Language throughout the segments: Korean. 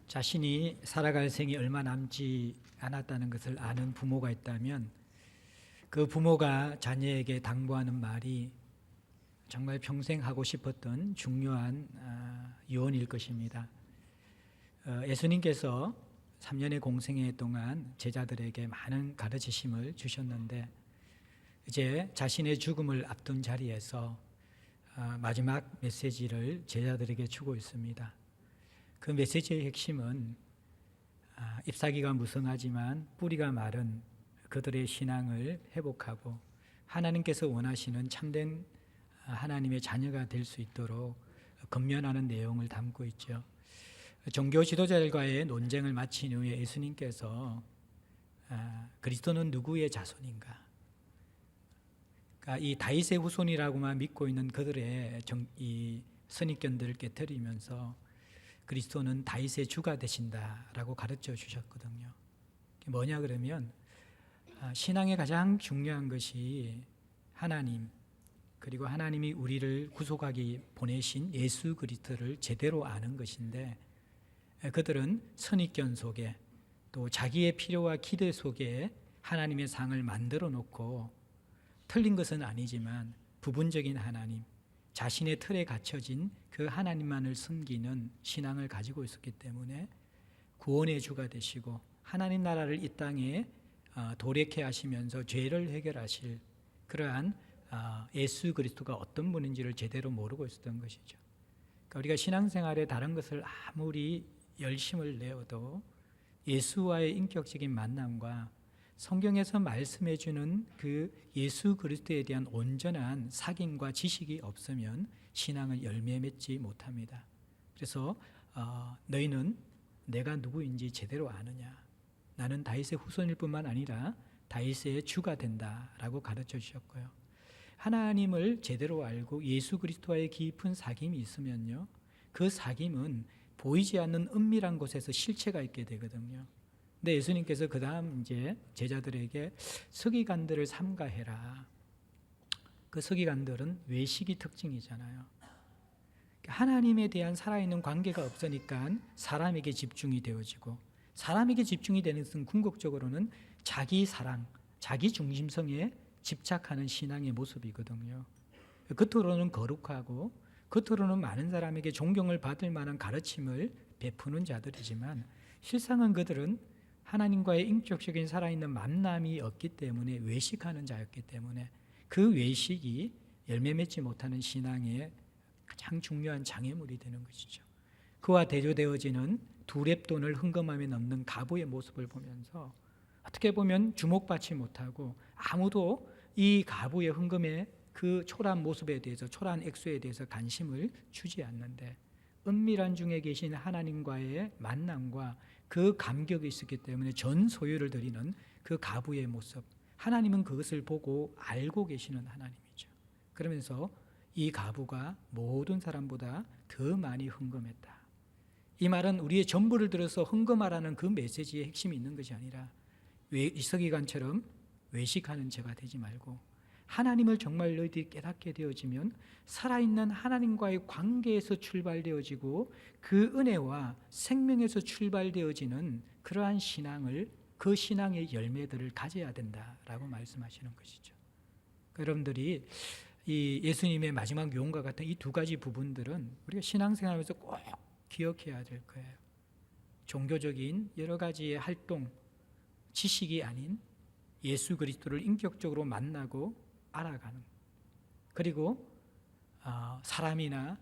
자신이 살아갈 생이 얼마 남지 않았다는 것을 아는 부모가 있다면 그 부모가 자녀에게 당부하는 말이 정말 평생 하고 싶었던 중요한 유언일 것입니다. 예수님께서 3년의 공생애 동안 제자들에게 많은 가르치심을 주셨는데 이제 자신의 죽음을 앞둔 자리에서 마지막 메시지를 제자들에게 주고 있습니다. 그 메시지의 핵심은 잎사귀가 무성하지만 뿌리가 마른 그들의 신앙을 회복하고 하나님께서 원하시는 참된 하나님의 자녀가 될 수 있도록 권면하는 내용을 담고 있죠. 종교 지도자들과의 논쟁을 마친 후에 예수님께서 그리스도는 누구의 자손인가? 그러니까 이 다윗의 후손이라고만 믿고 있는 그들의 이 선입견들을 깨뜨리면서 그리스도는 다윗의 주가 되신다라고 가르쳐 주셨거든요. 뭐냐 그러면 신앙의 가장 중요한 것이 하나님, 그리고 하나님이 우리를 구속하기 보내신 예수 그리스도를 제대로 아는 것인데, 그들은 선입견 속에 또 자기의 필요와 기대 속에 하나님의 상을 만들어 놓고 틀린 것은 아니지만 부분적인 하나님, 자신의 틀에 갇혀진 그 하나님만을 섬기는 신앙을 가지고 있었기 때문에 구원의 주가 되시고 하나님 나라를 이 땅에 도래케 하시면서 죄를 해결하실 그러한 예수 그리스도가 어떤 분인지를 제대로 모르고 있었던 것이죠. 그러니까 우리가 신앙생활에 다른 것을 아무리 열심을 내어도 예수와의 인격적인 만남과 성경에서 말씀해 주는 그 예수 그리스도에 대한 온전한 확인과 지식이 없으면 신앙은 열매 맺지 못합니다. 그래서 너희는 내가 누구인지 제대로 아느냐? 나는 다윗의 후손일 뿐만 아니라 다윗의 주가 된다라고 가르쳐 주셨고요. 하나님을 제대로 알고 예수 그리스도와의 깊은 사귐이 있으면요, 그 사귐은 보이지 않는 은밀한 곳에서 실체가 있게 되거든요. 근데 예수님께서 그 다음 이제 제자들에게 서기관들을 삼가해라. 그 서기관들은 외식이 특징이잖아요. 하나님에 대한 살아있는 관계가 없으니까 사람에게 집중이 되어지고, 사람에게 집중이 되는 것은 궁극적으로는 자기 사랑, 자기 중심성에 집착하는 신앙의 모습이거든요. 겉으로는 거룩하고 겉으로는 많은 사람에게 존경을 받을 만한 가르침을 베푸는 자들이지만 실상은 그들은 하나님과의 인격적인 살아있는 만남이 없기 때문에 외식하는 자였기 때문에 그 외식이 열매 맺지 못하는 신앙의 가장 중요한 장애물이 되는 것이죠. 그와 대조되어지는 두 렙돈을 흥금함에 넣는 가부의 모습을 보면서 어떻게 보면 주목받지 못하고 아무도 이 가부의 흥금의 그 초라한 모습에 대해서, 초라한 액수에 대해서 관심을 주지 않는데 은밀한 중에 계신 하나님과의 만남과 그 감격이 있었기 때문에 전 소유를 드리는 그 가부의 모습, 하나님은 그것을 보고 알고 계시는 하나님이죠. 그러면서 이 가부가 모든 사람보다 더 많이 흥금했다. 이 말은 우리의 전부를 들어서 흥금하라는 그 메시지의 핵심이 있는 것이 아니라 서기관처럼 외식하는 죄가 되지 말고 하나님을 정말 너희들이 깨닫게 되어지면 살아있는 하나님과의 관계에서 출발되어지고 그 은혜와 생명에서 출발되어지는 그러한 신앙을, 그 신앙의 열매들을 가져야 된다라고 말씀하시는 것이죠. 여러분들이 이 예수님의 마지막 유언과 같은 이 두 가지 부분들은 우리가 신앙생활하면서 꼭 기억해야 될 거예요. 종교적인 여러 가지의 활동, 지식이 아닌 예수 그리스도를 인격적으로 만나고 알아가는, 그리고 사람이나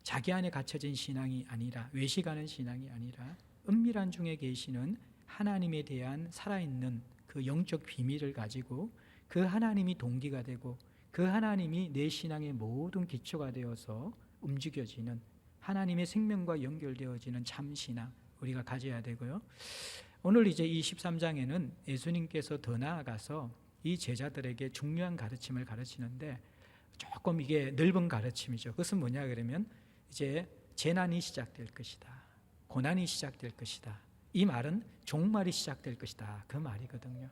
자기 안에 갇혀진 신앙이 아니라, 외식하는 신앙이 아니라 은밀한 중에 계시는 하나님에 대한 살아있는 그 영적 비밀을 가지고 그 하나님이 동기가 되고 그 하나님이 내 신앙의 모든 기초가 되어서 움직여지는 하나님의 생명과 연결되어지는 참 신앙 우리가 가져야 되고요. 오늘 이제 이 13장에는 예수님께서 더 나아가서 이 제자들에게 중요한 가르침을 가르치는데 조금 이게 넓은 가르침이죠. 그것은 뭐냐 그러면 이제 재난이 시작될 것이다, 고난이 시작될 것이다, 이 말은 종말이 시작될 것이다, 그 말이거든요.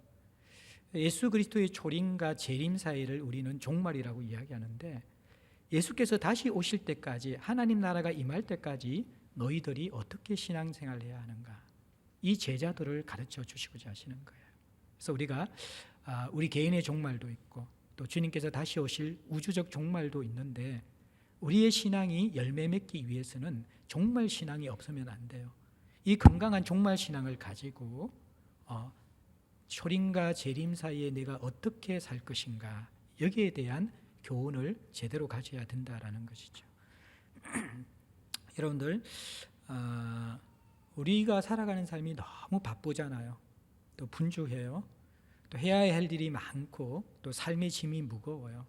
예수 그리스도의 초림과 재림 사이를 우리는 종말이라고 이야기하는데 예수께서 다시 오실 때까지, 하나님 나라가 임할 때까지 너희들이 어떻게 신앙생활을 해야 하는가, 이 제자들을 가르쳐 주시고자 하시는 거예요. 그래서 우리가 우리 개인의 종말도 있고 또 주님께서 다시 오실 우주적 종말도 있는데, 우리의 신앙이 열매 맺기 위해서는 종말 신앙이 없으면 안 돼요. 이 건강한 종말 신앙을 가지고 초림과 재림 사이에 내가 어떻게 살 것인가, 여기에 대한 교훈을 제대로 가져야 된다라는 것이죠. 여러분들, 우리가 살아가는 삶이 너무 바쁘잖아요. 또 분주해요. 또 해야 할 일이 많고 또 삶의 짐이 무거워요.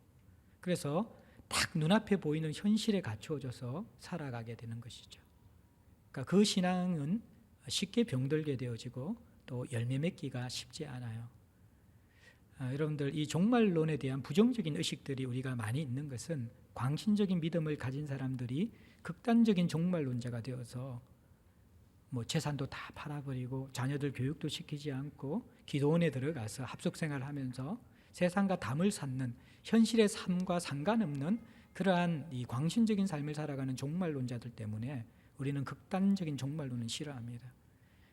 그래서 딱 눈앞에 보이는 현실에 갖추어져서 살아가게 되는 것이죠. 그러니까 그 신앙은 쉽게 병들게 되어지고 또 열매 맺기가 쉽지 않아요. 여러분들, 이 종말론에 대한 부정적인 의식들이 우리가 많이 있는 것은 광신적인 믿음을 가진 사람들이 극단적인 종말론자가 되어서 재산도 다 팔아버리고 자녀들 교육도 시키지 않고 기도원에 들어가서 합숙생활을 하면서 세상과 담을 쌓는 현실의 삶과 상관없는 그러한 이 광신적인 삶을 살아가는 종말론자들 때문에 우리는 극단적인 종말론은 싫어합니다.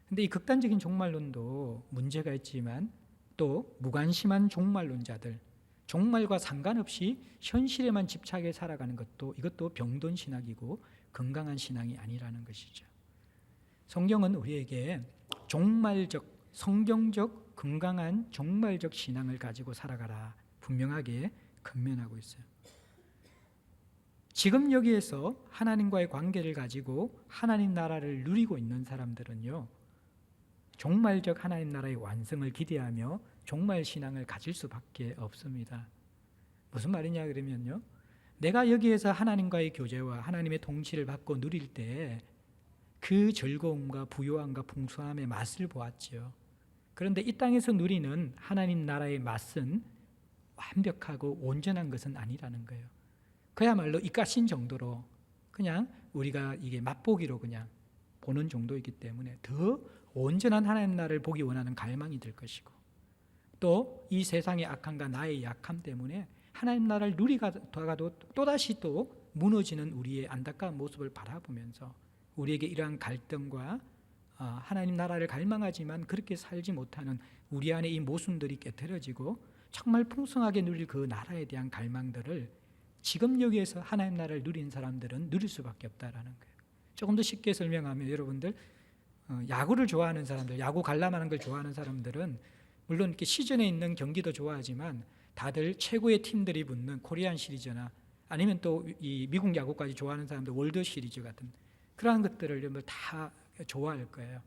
근데 이 극단적인 종말론도 문제가 있지만 또 무관심한 종말론자들, 종말과 상관없이 현실에만 집착해 살아가는 것도, 이것도 병든 신학이고 건강한 신앙이 아니라는 것이죠. 성경은 우리에게 종말적, 성경적, 건강한 종말적 신앙을 가지고 살아가라 분명하게 권면하고 있어요. 지금 여기에서 하나님과의 관계를 가지고 하나님 나라를 누리고 있는 사람들은요, 종말적 하나님 나라의 완성을 기대하며 종말 신앙을 가질 수밖에 없습니다. 무슨 말이냐 그러면요, 내가 여기에서 하나님과의 교제와 하나님의 통치를 받고 누릴 때 그 즐거움과 부요함과 풍성함의 맛을 보았지요. 그런데 이 땅에서 누리는 하나님 나라의 맛은 완벽하고 온전한 것은 아니라는 거예요. 그야말로 이까신 정도로 그냥 우리가 이게 맛보기로 그냥 보는 정도이기 때문에 더 온전한 하나님 나라를 보기 원하는 갈망이 들 것이고, 또 이 세상의 악함과 나의 약함 때문에 하나님 나라를 누리다가도 또다시 또 무너지는 우리의 안타까운 모습을 바라보면서 우리에게 이러한 갈등과 하나님 나라를 갈망하지만 그렇게 살지 못하는 우리 안에 이 모순들이 깨트려지고 정말 풍성하게 누릴 그 나라에 대한 갈망들을 지금 여기에서 하나님 나라를 누리는 사람들은 누릴 수밖에 없다라는 거예요. 조금 더 쉽게 설명하면, 여러분들 야구를 좋아하는 사람들, 야구 관람하는 걸 좋아하는 사람들은 물론 이렇게 시즌에 있는 경기도 좋아하지만 다들 최고의 팀들이 붙는 코리안 시리즈나 아니면 또 이 미국 야구까지 좋아하는 사람들 월드 시리즈 같은 그러한 것들을 여러분들 다 좋아할 거예요.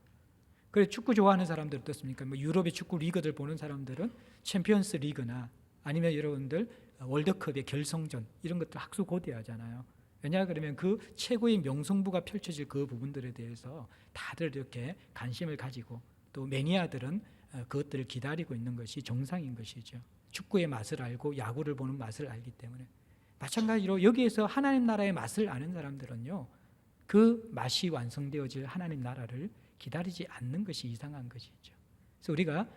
그래서 축구 좋아하는 사람들 어떻습니까? 유럽의 축구 리그들 보는 사람들은 챔피언스 리그나 아니면 여러분들 월드컵의 결성전 이런 것들 학수고대하잖아요. 왜냐 그러면 그 최고의 명성부가 펼쳐질 그 부분들에 대해서 다들 이렇게 관심을 가지고 또 매니아들은 그것들을 기다리고 있는 것이 정상인 것이죠. 축구의 맛을 알고 야구를 보는 맛을 알기 때문에. 마찬가지로 여기에서 하나님 나라의 맛을 아는 사람들은요, 그 맛이 완성되어질 하나님 나라를 기다리지 않는 것이 이상한 것이죠. 그래서 우리가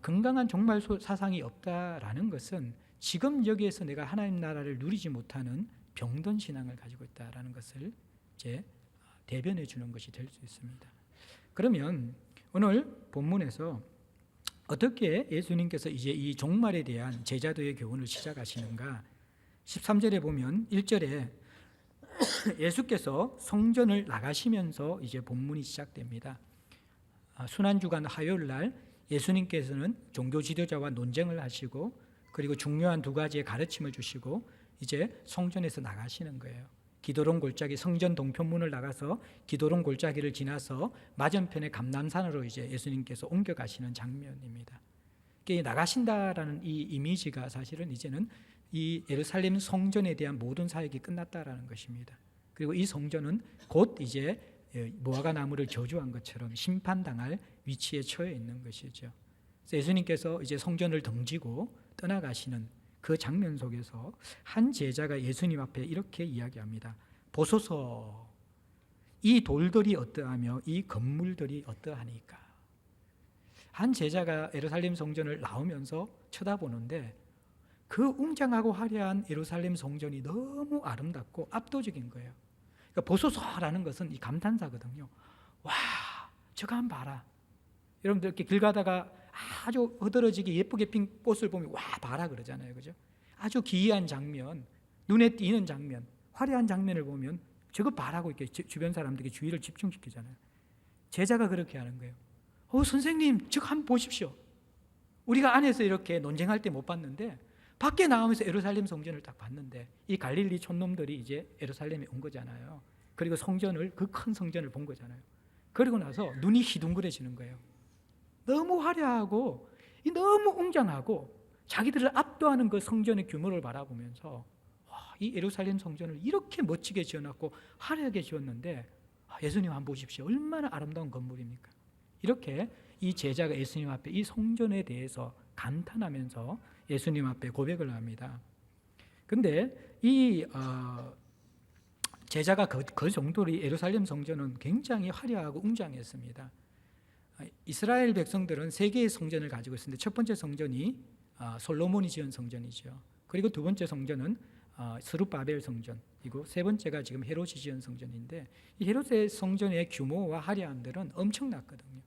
건강한 종말 사상이 없다라는 것은 지금 여기에서 내가 하나님 나라를 누리지 못하는 병든 신앙을 가지고 있다라는 것을 이제 대변해 주는 것이 될 수 있습니다. 그러면 오늘 본문에서 어떻게 예수님께서 이제 이 종말에 대한 제자도의 교훈을 시작하시는가? 13절에 보면 1절에 예수께서 성전을 나가시면서 이제 본문이 시작됩니다. 순환주간 화요일 날 예수님께서는 종교 지도자와 논쟁을 하시고 그리고 중요한 두 가지의 가르침을 주시고 이제 성전에서 나가시는 거예요. 기도론 골짜기 성전 동편문을 나가서 기도론 골짜기를 지나서 맞은편의 감람산으로 이제 예수님께서 옮겨가시는 장면입니다. 나가신다라는 이 이미지가 사실은 이제는 이 예루살렘 성전에 대한 모든 사역이 끝났다라는 것입니다. 그리고 이 성전은 곧 이제 무화과 나무를 저주한 것처럼 심판당할 위치에 처해 있는 것이죠. 그래서 예수님께서 이제 성전을 던지고 떠나가시는 그 장면 속에서 한 제자가 예수님 앞에 이렇게 이야기합니다. 보소서, 이 돌들이 어떠하며 이 건물들이 어떠하니까. 한 제자가 예루살렘 성전을 나오면서 쳐다보는데 그 웅장하고 화려한 예루살렘 성전이 너무 아름답고 압도적인 거예요. 그러니까 보소서라는 것은 이 감탄사거든요. 와, 저거 한번 봐라. 여러분들 이렇게 길 가다가 아주 흐드러지게 예쁘게 핀 꽃을 보면 와, 봐라 그러잖아요. 그죠? 아주 기이한 장면, 눈에 띄는 장면, 화려한 장면을 보면 저거 봐라고 이렇게 주변 사람들에게 주의를 집중시키잖아요. 제자가 그렇게 하는 거예요. 선생님, 저거 한번 보십시오. 우리가 안에서 이렇게 논쟁할 때 못 봤는데 밖에 나오면서 예루살렘 성전을 딱 봤는데 이 갈릴리 촌놈들이 이제 예루살렘에 온 거잖아요. 그리고 성전을, 그 큰 성전을 본 거잖아요. 그리고 나서 눈이 희둥그레지는 거예요. 너무 화려하고 너무 웅장하고 자기들을 압도하는 그 성전의 규모를 바라보면서 와, 이 예루살렘 성전을 이렇게 멋지게 지어놨고 화려하게 지었는데 예수님 한번 보십시오. 얼마나 아름다운 건물입니까? 이렇게 이 제자가 예수님 앞에 이 성전에 대해서 감탄하면서 예수님 앞에 고백을 합니다. 근데 이 제자가 그 정도로 예루살렘 성전은 굉장히 화려하고 웅장했습니다. 이스라엘 백성들은 세 개의 성전을 가지고 있었는데 첫 번째 성전이 솔로몬이 지은 성전이죠. 그리고 두 번째 성전은 스룹바벨 성전이고 세 번째가 지금 헤롯이 지은 성전인데 이 헤롯의 성전의 규모와 화려함들은 엄청났거든요.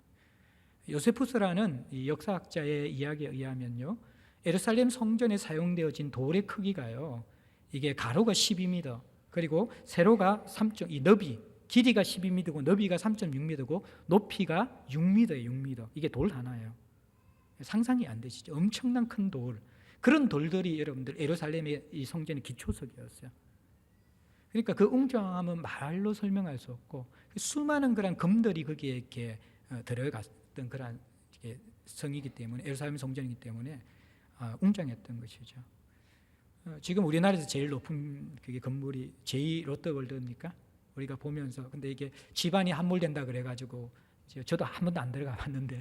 요세푸스라는 이 역사학자의 이야기에 의하면요, 예루살렘 성전에 사용되어진 돌의 크기가요, 이게 가로가 12m, 그리고 세로가 3.2, 이 너비, 길이가 12m고 너비가 3.6m고 높이가 6m예요. 6m. 이게 돌 하나예요. 상상이 안 되시죠? 엄청난 큰 돌. 그런 돌들이 여러분들 예루살렘의 이 성전의 기초석이었어요. 그러니까 그 웅장함은 말로 설명할 수 없고 수많은 그런 금들이 거기에 이렇게 들어갔던 그런 성이기 때문에, 예루살렘 성전이기 때문에 웅장했던 것이죠. 지금 우리나라에서 제일 높은 그게 건물이 제2롯데월드입니까? 우리가 보면서, 근데 이게 집안이 함몰된다 그래가지고 저도 한 번도 안 들어가 봤는데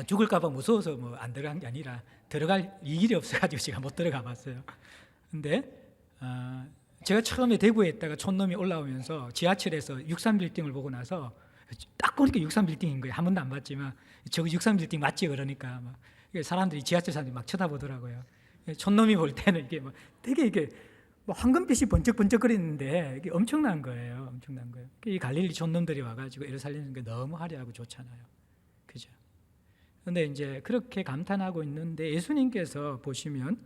죽을까봐 무서워서 뭐 안 들어간 게 아니라 들어갈 일이 없어가지고 제가 못 들어가 봤어요. 근데 제가 처음에 대구에 있다가 촌놈이 올라오면서 지하철에서 63빌딩을 보고 나서 딱 보니까 63빌딩인 거예요. 한 번도 안 봤지만 저거 63빌딩 맞지? 그러니까 막 사람들이, 지하철 사람들이 막 쳐다보더라고요. 촌놈이 볼 때는 이게 뭐 되게 이게 뭐 황금빛이 번쩍번쩍거리는데 이게 엄청난 거예요. 엄청난 거예요. 이 갈릴리 촌놈들이 와가지고 예루살렘 너무 화려하고 좋잖아요. 그죠? 그런데 이제 그렇게 감탄하고 있는데 예수님께서 보시면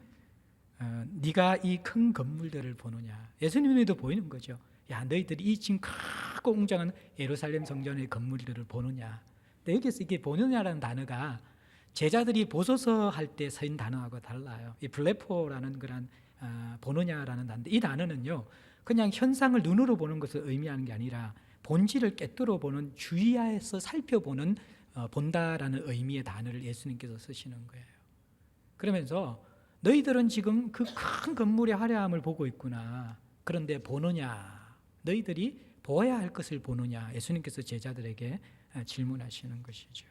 네가 이 큰 건물들을 보느냐. 예수님에도 보이는 거죠. 야, 너희들이 이 지금 크고 웅장한 예루살렘 성전의 건물들을 보느냐. 근데 여기서 이게 보느냐라는 단어가 제자들이 보소서 할 때 쓰인 단어하고 달라요. 이 블레포라는 그런 보느냐라는 단어. 이 단어는요, 그냥 현상을 눈으로 보는 것을 의미하는 게 아니라 본질을 꿰뚫어 보는, 주의하여서 살펴보는, 본다라는 의미의 단어를 예수님께서 쓰시는 거예요. 그러면서 너희들은 지금 그 큰 건물의 화려함을 보고 있구나. 그런데 보느냐? 너희들이 보아야 할 것을 보느냐? 예수님께서 제자들에게 질문하시는 것이죠.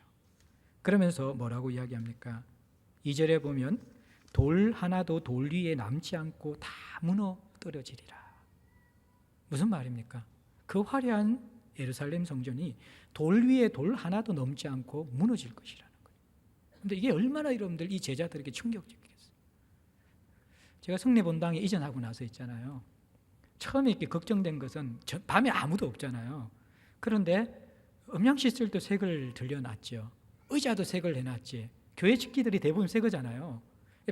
그러면서 뭐라고 이야기합니까? 2절에 보면 돌 하나도 돌 위에 남지 않고 다 무너뜨려지리라. 무슨 말입니까? 그 화려한 예루살렘 성전이 돌 위에 돌 하나도 넘지 않고 무너질 것이라는 거예요. 그런데 이게 얼마나 여러분들 이 제자들에게 충격적이겠어요. 제가 성례본당에 이전하고 나서 있잖아요. 처음에 이렇게 걱정된 것은 밤에 아무도 없잖아요. 그런데 음향시설도 색을 들려놨죠. 의자도 색을 해놨지. 교회 식기들이 대부분 새 거잖아요.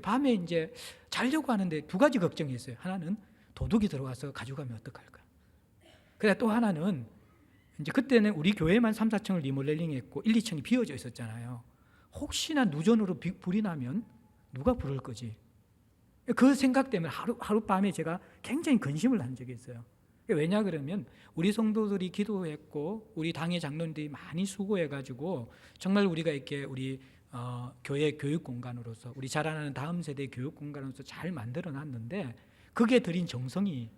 밤에 이제 자려고 하는데 두 가지 걱정이 있어요. 하나는 도둑이 들어와서 가져가면 어떡할까. 그래 또 하나는 이제 그때는 우리 교회만 3, 4층을 리모델링했고 1, 2층이 비어져 있었잖아요. 혹시나 누전으로 불이 나면 누가 부를 거지. 그 생각 때문에 하룻밤에 제가 굉장히 근심을 한 적이 있어요. 왜냐 그러면 우리 성도들이 기도했고 우리 당의 장로님들이 많이 수고해가지고 정말 우리가 이렇게 우리 교회 교육 공간으로서 우리 자라나는 다음 세대 교육 공간으로서 잘 만들어놨는데 그게 들인 정성이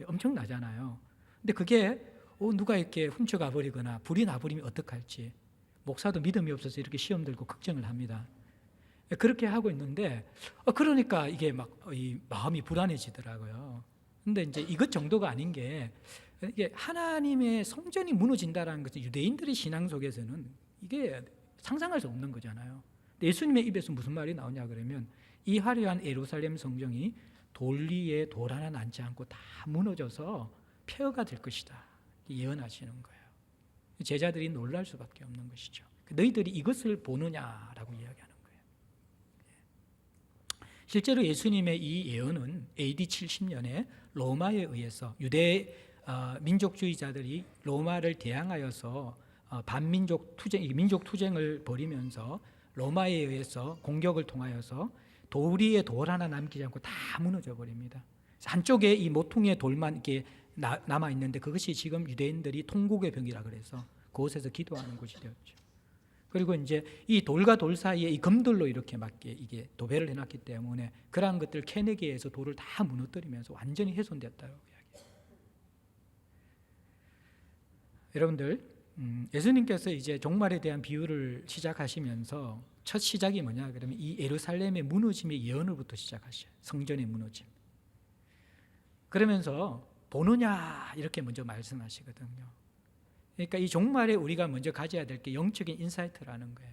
엄청나잖아요. 근데 그게 누가 이렇게 훔쳐가 버리거나 불이 나버리면 어떡할지 목사도 믿음이 없어서 이렇게 시험 들고 걱정을 합니다. 그렇게 하고 있는데 그러니까 이게 막 이 마음이 불안해지더라고요. 근데 이제 이것 정도가 아닌 게 이게 하나님의 성전이 무너진다라는 것은 유대인들의 신앙 속에서는 이게 상상할 수 없는 거잖아요. 예수님의 입에서 무슨 말이 나오냐 그러면 이 화려한 예루살렘 성전이 돌 위에 돌 하나 남지 않고 다 무너져서 폐허가 될 것이다 예언하시는 거예요. 제자들이 놀랄 수밖에 없는 것이죠. 너희들이 이것을 보느냐라고 이야기하는 거예요. 실제로 예수님의 이 예언은 AD 70년에 로마에 의해서 유대 민족주의자들이 로마를 대항하여서 반민족 투쟁, 민족 투쟁을 벌이면서 로마에 의해서 공격을 통하여서 돌 위에 돌 하나 남기지 않고 다 무너져 버립니다. 한쪽에 이 모퉁이의 돌만 이렇게 남아 있는데 그것이 지금 유대인들이 통곡의 벽이라 그래서 그곳에서 기도하는 곳이 되었죠. 그리고 이제 이 돌과 돌 사이에 이 금들로 이렇게 맞게 이게 도배를 해놨기 때문에 그러한 것들 캐내기 위해서 돌을 다 무너뜨리면서 완전히 훼손됐다고 이야기해요. 여러분들 예수님께서 이제 종말에 대한 비유를 시작하시면서 첫 시작이 뭐냐 그러면 이 예루살렘의 무너짐의 예언으로부터 시작하셔요. 성전의 무너짐. 그러면서 보느냐 이렇게 먼저 말씀하시거든요. 그러니까 이 종말에 우리가 먼저 가져야 될 게 영적인 인사이트라는 거예요.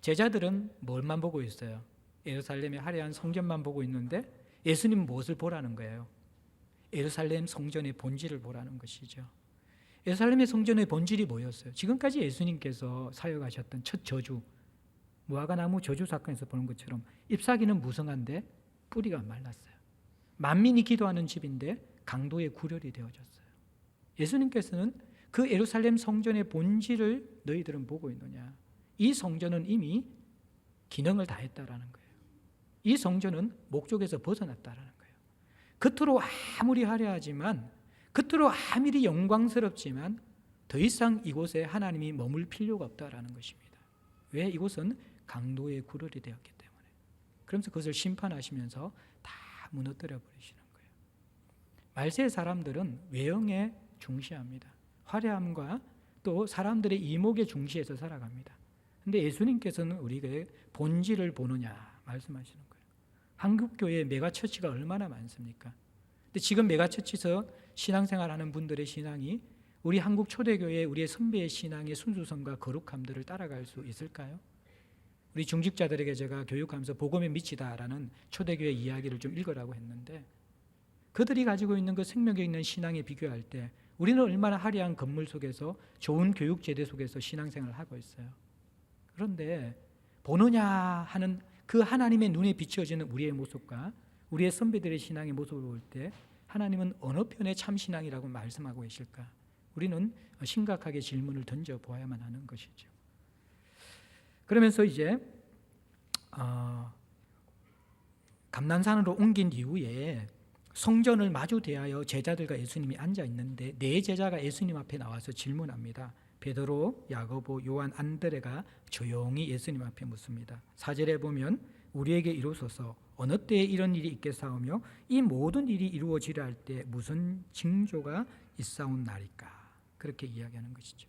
제자들은 뭘만 보고 있어요? 예루살렘의 화려한 성전만 보고 있는데 예수님은 무엇을 보라는 거예요? 예루살렘 성전의 본질을 보라는 것이죠. 예루살렘의 성전의 본질이 뭐였어요? 지금까지 예수님께서 사역하셨던 첫 저주, 무화과나무 저주 사건에서 보는 것처럼 잎사귀는 무성한데 뿌리가 말랐어요. 만민이 기도하는 집인데 강도의 구렬이 되어졌어요. 예수님께서는 그 예루살렘 성전의 본질을 너희들은 보고 있느냐? 이 성전은 이미 기능을 다했다라는 거예요. 이 성전은 목적에서 벗어났다라는 거예요. 겉으로 아무리 화려하지만, 겉으로 아무리 영광스럽지만 더 이상 이곳에 하나님이 머물 필요가 없다라는 것입니다. 왜? 이곳은 강도의 구렬이 되었기 때문에. 그러면서 그것을 심판하시면서 다 무너뜨려 버리시는 거예요. 말세의 사람들은 외형에 중시합니다. 화려함과 또 사람들의 이목에 중시해서 살아갑니다. 근데 예수님께서는 우리에게 본질을 보느냐 말씀하시는 거예요. 한국교회에 메가처치가 얼마나 많습니까? 근데 지금 메가처치에서 신앙생활하는 분들의 신앙이 우리 한국 초대교회 우리의 선배의 신앙의 순수성과 거룩함들을 따라갈 수 있을까요? 우리 중직자들에게 제가 교육하면서 복음에 미치다라는 초대교회 이야기를 좀 읽으라고 했는데 그들이 가지고 있는 그 생명력 있는 신앙에 비교할 때 우리는 얼마나 화려한 건물 속에서 좋은 교육 제대 속에서 신앙생활을 하고 있어요. 그런데 보느냐 하는 그 하나님의 눈에 비추어지는 우리의 모습과 우리의 선배들의 신앙의 모습을 볼 때 하나님은 어느 편의 참신앙이라고 말씀하고 계실까? 우리는 심각하게 질문을 던져보아야만 하는 것이죠. 그러면서 이제 감난산으로 옮긴 이후에 성전을 마주 대하여 제자들과 예수님이 앉아 있는데 네 제자가 예수님 앞에 나와서 질문합니다. 베드로, 야고보, 요한, 안드레가 조용히 예수님 앞에 묻습니다. 4절에 보면 우리에게 이루소서 어느 때에 이런 일이 있겠사오며 이 모든 일이 이루어지려 할 때 무슨 징조가 있사온 날일까? 그렇게 이야기하는 것이죠.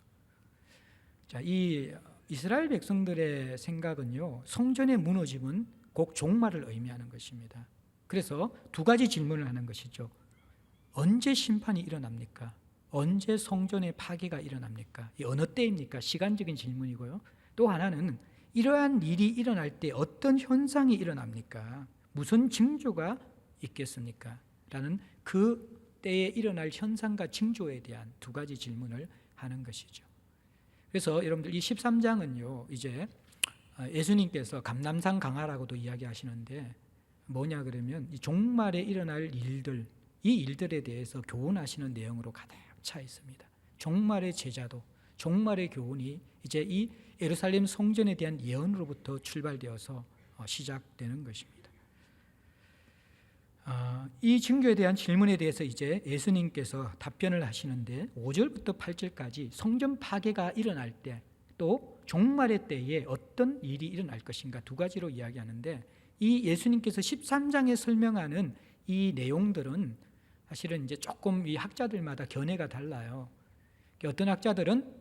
자, 이 이스라엘 백성들의 생각은요, 성전의 무너짐은 곧 종말을 의미하는 것입니다. 그래서 두 가지 질문을 하는 것이죠. 언제 심판이 일어납니까? 언제 성전의 파괴가 일어납니까? 이 어느 때입니까? 시간적인 질문이고요. 또 하나는 이러한 일이 일어날 때 어떤 현상이 일어납니까? 무슨 징조가 있겠습니까? 라는 그 때에 일어날 현상과 징조에 대한 두 가지 질문을 하는 것이죠. 그래서 여러분들 이 13장은요, 이제 예수님께서 감람산 강화라고도 이야기하시는데 뭐냐 그러면 이 종말에 일어날 일들, 이 일들에 대해서 교훈하시는 내용으로 가득 차 있습니다. 종말의 제자도, 종말의 교훈이 이제 이 예루살렘 성전에 대한 예언으로부터 출발되어서 시작되는 것입니다. 이 징조에 대한 질문에 대해서 이제 예수님께서 답변을 하시는데 5절부터 8절까지 성전 파괴가 일어날 때 또 종말의 때에 어떤 일이 일어날 것인가 두 가지로 이야기하는데 이 예수님께서 13장에 설명하는 이 내용들은 사실은 이제 조금 이 학자들마다 견해가 달라요. 어떤 학자들은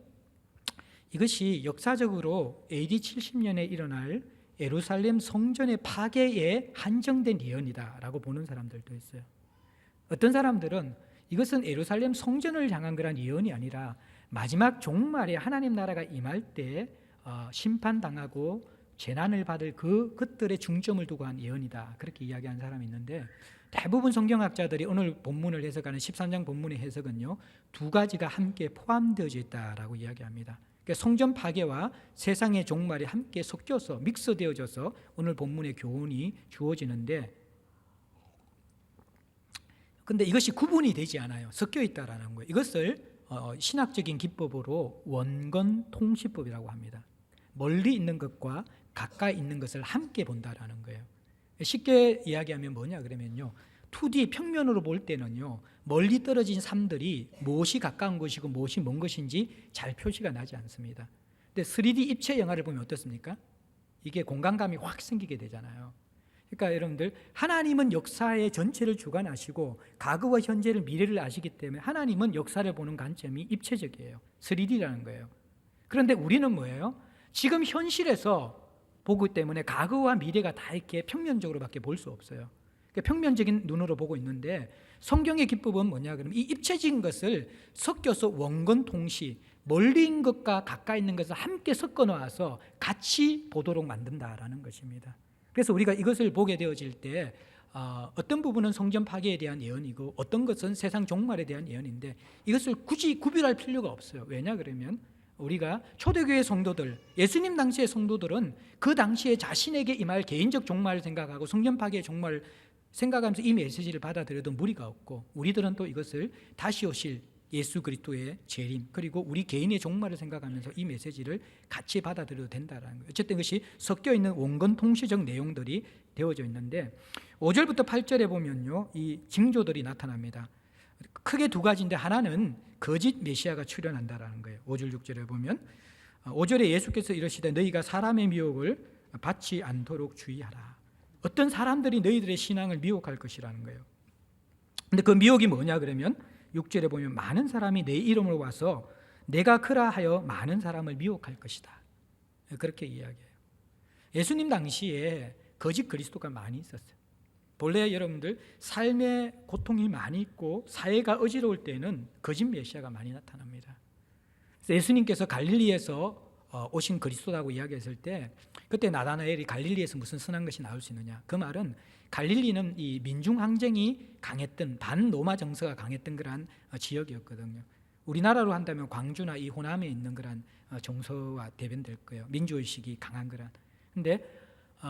이것이 역사적으로 AD 70년에 일어날 예루살렘 성전의 파괴에 한정된 예언이다라고 보는 사람들도 있어요. 어떤 사람들은 이것은 예루살렘 성전을 향한 그런 예언이 아니라 마지막 종말에 하나님 나라가 임할 때 심판당하고 재난을 받을 그것들의 중점을 두고 한 예언이다, 그렇게 이야기한 사람이 있는데, 대부분 성경학자들이 오늘 본문을 해석하는 13장 본문의 해석은요, 두 가지가 함께 포함되어져 있다라고 이야기합니다. 그러니까 성전 파괴와 세상의 종말이 함께 섞여서 믹스되어져서 오늘 본문의 교훈이 주어지는데, 근데 이것이 구분이 되지 않아요. 섞여 있다라는 거예요. 이것을 신학적인 기법으로 원건통시법이라고 합니다. 멀리 있는 것과 가까이 있는 것을 함께 본다라는 거예요. 쉽게 이야기하면 뭐냐 그러면요, 2D 평면으로 볼 때는요, 멀리 떨어진 삶들이 무엇이 가까운 것이고 무엇이 먼 것인지 잘 표시가 나지 않습니다. 근데 3D 입체 영화를 보면 어떻습니까? 이게 공간감이 확 생기게 되잖아요. 그러니까 여러분들, 하나님은 역사의 전체를 주관하시고 과거와 현재를 미래를 아시기 때문에 하나님은 역사를 보는 관점이 입체적이에요. 3D라는 거예요. 그런데 우리는 뭐예요? 지금 현실에서 보기 때문에 과거와 미래가 다 이렇게 평면적으로밖에 볼 수 없어요. 그러니까 평면적인 눈으로 보고 있는데, 성경의 기법은 뭐냐 그러면 이 입체적인 것을 섞여서 원건통시, 멀리 있는 것과 가까이 있는 것을 함께 섞어 놓아서 같이 보도록 만든다라는 것입니다. 그래서 우리가 이것을 보게 되어질 때 어떤 부분은 성전 파괴에 대한 예언이고 어떤 것은 세상 종말에 대한 예언인데, 이것을 굳이 구별할 필요가 없어요. 왜냐 그러면 우리가 초대교회 성도들, 예수님 당시의 성도들은 그 당시에 자신에게 임할 개인적 종말을 생각하고 성전 파괴의 종말을 생각하면서 이 메시지를 받아들여도 무리가 없고, 우리들은 또 이것을 다시 오실 예수 그리스도의 재림, 그리고 우리 개인의 종말을 생각하면서 이 메시지를 같이 받아들여도 된다는 거예요. 어쨌든 그것이 섞여 있는 원건통시적 내용들이 되어져 있는데, 5절부터 8절에 보면요, 이 징조들이 나타납니다. 크게 두 가지인데, 하나는 거짓 메시아가 출현한다라는 거예요. 5절 6절에 보면 5절에 예수께서 이르시되 너희가 사람의 미혹을 받지 않도록 주의하라. 어떤 사람들이 너희들의 신앙을 미혹할 것이라는 거예요. 근데 그 미혹이 뭐냐 그러면 6절에 보면 많은 사람이 내 이름으로 와서 내가 그라 하여 많은 사람을 미혹할 것이다, 그렇게 이야기해요. 예수님 당시에 거짓 그리스도가 많이 있었어요. 본래 여러분들, 삶의 고통이 많이 있고 사회가 어지러울 때는 거짓 메시아가 많이 나타납니다. 그래서 예수님께서 갈릴리에서 오신 그리스도라고 이야기했을 때, 그때 나다나엘이 갈릴리에서 무슨 선한 것이 나올 수 있느냐, 그 말은 갈릴리는 이 민중 항쟁이 강했던, 반로마 정서가 강했던 그러한 지역이었거든요. 우리나라로 한다면 광주나 이 호남에 있는 그러한 정서와 대변될 거예요. 민주의식이 강한 그러한. 근데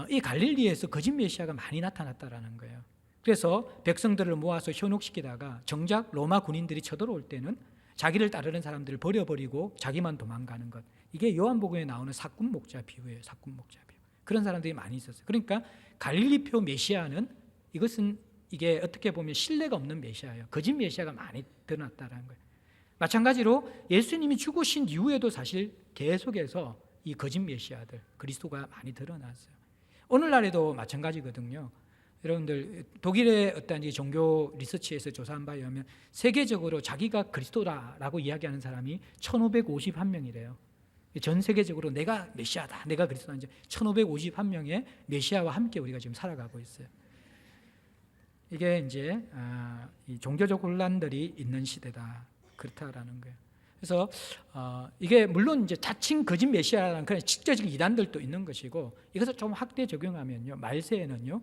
이 갈릴리에서 거짓 메시아가 많이 나타났다라는 거예요. 그래서 백성들을 모아서 현혹시키다가 정작 로마 군인들이 쳐들어올 때는 자기를 따르는 사람들을 버려버리고 자기만 도망가는 것. 이게 요한복음에 나오는 사꾼 목자 비유예요. 사꾼 목자 비유. 그런 사람들이 많이 있었어요. 그러니까 갈릴리표 메시아는, 이것은 이게 어떻게 보면 신뢰가 없는 메시아예요. 거짓 메시아가 많이 드러났다는 거예요. 마찬가지로 예수님이 죽으신 이후에도 사실 계속해서 이 거짓 메시아들, 그리스도가 많이 드러났어요. 오늘날에도 마찬가지거든요. 여러분들, 독일의 어떤 종교 리서치에서 조사한 바에 의하면 세계적으로 자기가 그리스도라고 이야기하는 사람이 1551명이래요. 전 세계적으로 내가 메시아다, 내가 그리스도다, 이제 1551명의 메시아와 함께 우리가 지금 살아가고 있어요. 이게 이제 이 종교적 혼란들이 있는 시대다, 그렇다라는 거예요. 그래서 이게 물론 이제 자칭 거짓 메시아라는 그런 직접적인 이단들도 있는 것이고, 이것을 좀 확대 적용하면요, 말세에는요,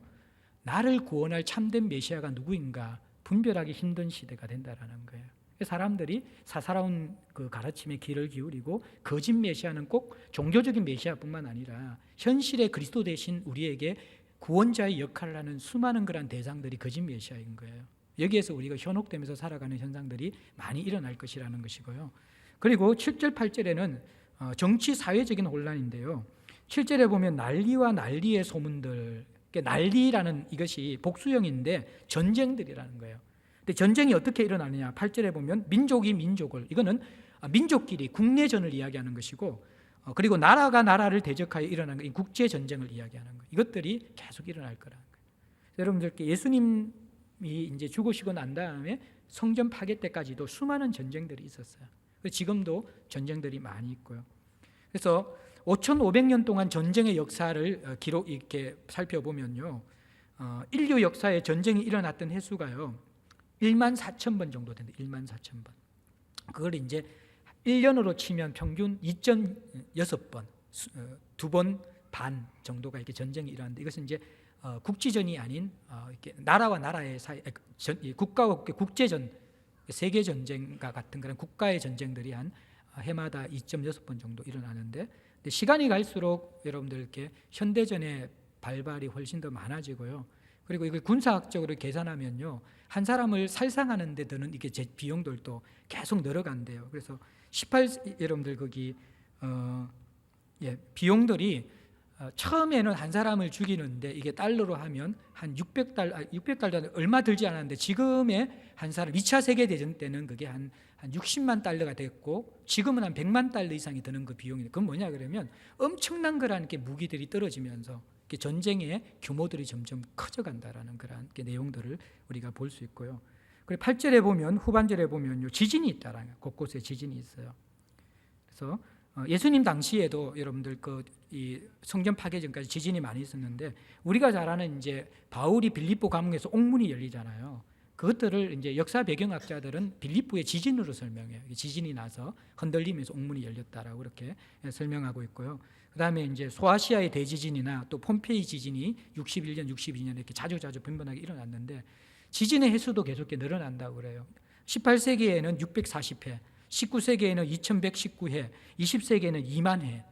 나를 구원할 참된 메시아가 누구인가 분별하기 힘든 시대가 된다라는 거예요. 사람들이 사사로운 그 가르침에 귀를 기울이고, 거짓 메시아는 꼭 종교적인 메시아뿐만 아니라 현실의 그리스도 대신 우리에게 구원자의 역할을 하는 수많은 그런 대상들이 거짓 메시아인 거예요. 여기에서 우리가 현혹되면서 살아가는 현상들이 많이 일어날 것이라는 것이고요. 그리고 7절 8절에는 정치 사회적인 혼란인데요, 7절에 보면 난리와 난리의 소문들, 난리라는 이것이 복수형인데 전쟁들이라는 거예요. 근데 전쟁이 어떻게 일어나느냐, 8절에 보면 민족이 민족을, 이거는 민족끼리 국내전을 이야기하는 것이고, 그리고 나라가 나라를 대적하여 일어나는 국제 전쟁을 이야기하는 거예요. 이것들이 계속 일어날 거라는 거예요. 여러분들께 예수님이 이제 죽으시고 난 다음에 성전 파괴 때까지도 수많은 전쟁들이 있었어요. 지금도 전쟁들이 많이 있고요. 그래서 5,500년 동안 전쟁의 역사를 이렇게 살펴보면요, 인류 역사에 전쟁이 일어났던 횟수가요 14,000번 정도 된다. 14,000번. 그걸 이제 1년으로 치면 평균 2.6번, 두 번 반 정도가 이렇게 전쟁이 일어났는데, 이것은 이제 국지전이 아닌 이렇게 나라와 나라의 사이, 국가와 국제전, 세계 전쟁과 같은 그런 국가의 전쟁들이 한 해마다 2.6번 정도 일어나는데, 근데 시간이 갈수록 여러분들 이렇게 현대전의 발발이 훨씬 더 많아지고요. 그리고 이걸 군사학적으로 계산하면요, 한 사람을 살상하는 데 드는 이게 비용들도 계속 늘어간대요. 그래서 여러분들 거기 비용들이 처음에는 한 사람을 죽이는데 이게 달러로 하면 한 600달러 얼마 들지 않았는데, 지금의 한 사람 2차 세계대전 때는 그게 한 60만 달러가 됐고, 지금은 한 100만 달러 이상이 드는 그 비용이. 그건 뭐냐 그러면 엄청난 거라는 게 무기들이 떨어지면서 전쟁의 규모들이 점점 커져간다라는 그런 내용들을 우리가 볼 수 있고요. 그리고 8절에 보면, 후반절에 보면요, 지진이 있다라는 거예요. 곳곳에 지진이 있어요. 그래서 예수님 당시에도 여러분들 이 성전 파괴 전까지 지진이 많이 있었는데, 우리가 잘 아는 이제 바울이 빌립보 감옥에서 옥문이 열리잖아요. 그것들을 이제 역사 배경학자들은 빌립보의 지진으로 설명해요. 지진이 나서 흔들리면서 옥문이 열렸다라고 그렇게 설명하고 있고요. 그다음에 이제 소아시아의 대지진이나 또 폼페이 지진이 61년, 62년 이렇게 자주 빈번하게 일어났는데, 지진의 횟수도 계속 늘어난다고 그래요. 18세기에는 640회, 19세기에는 2119회, 20세기에는 2만 회.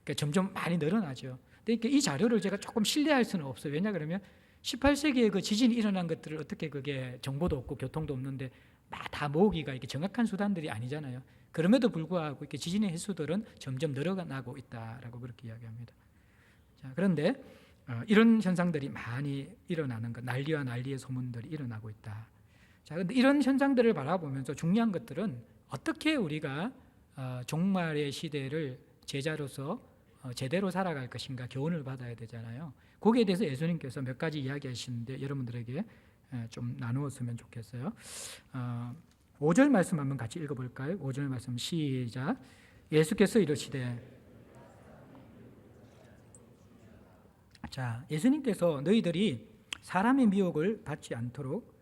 그러니까 점점 많이 늘어나죠. 그러니까 이 자료를 제가 조금 신뢰할 수는 없어요. 왜냐 그러면 18세기에 그 지진이 일어난 것들을 어떻게, 그게 정보도 없고 교통도 없는데 다 모으기가 이렇게 정확한 수단들이 아니잖아요. 그럼에도 불구하고 이렇게 지진의 횟수들은 점점 늘어나고 있다라고 그렇게 이야기합니다. 자, 그런데 이런 현상들이 많이 일어나는 것, 난리의 소문들이 일어나고 있다. 자, 그런데 이런 현상들을 바라보면서 중요한 것들은 어떻게 우리가 종말의 시대를 제자로서 제대로 살아갈 것인가 교훈을 받아야 되잖아요. 거기에 대해서 예수님께서 몇 가지 이야기하시는데 여러분들에게 좀 나누었으면 좋겠어요. 5절 말씀 한번 같이 읽어볼까요? 5절 말씀 시작. 예수께서 이르시되, 자, 예수님께서 너희들이 사람의 미혹을 받지 않도록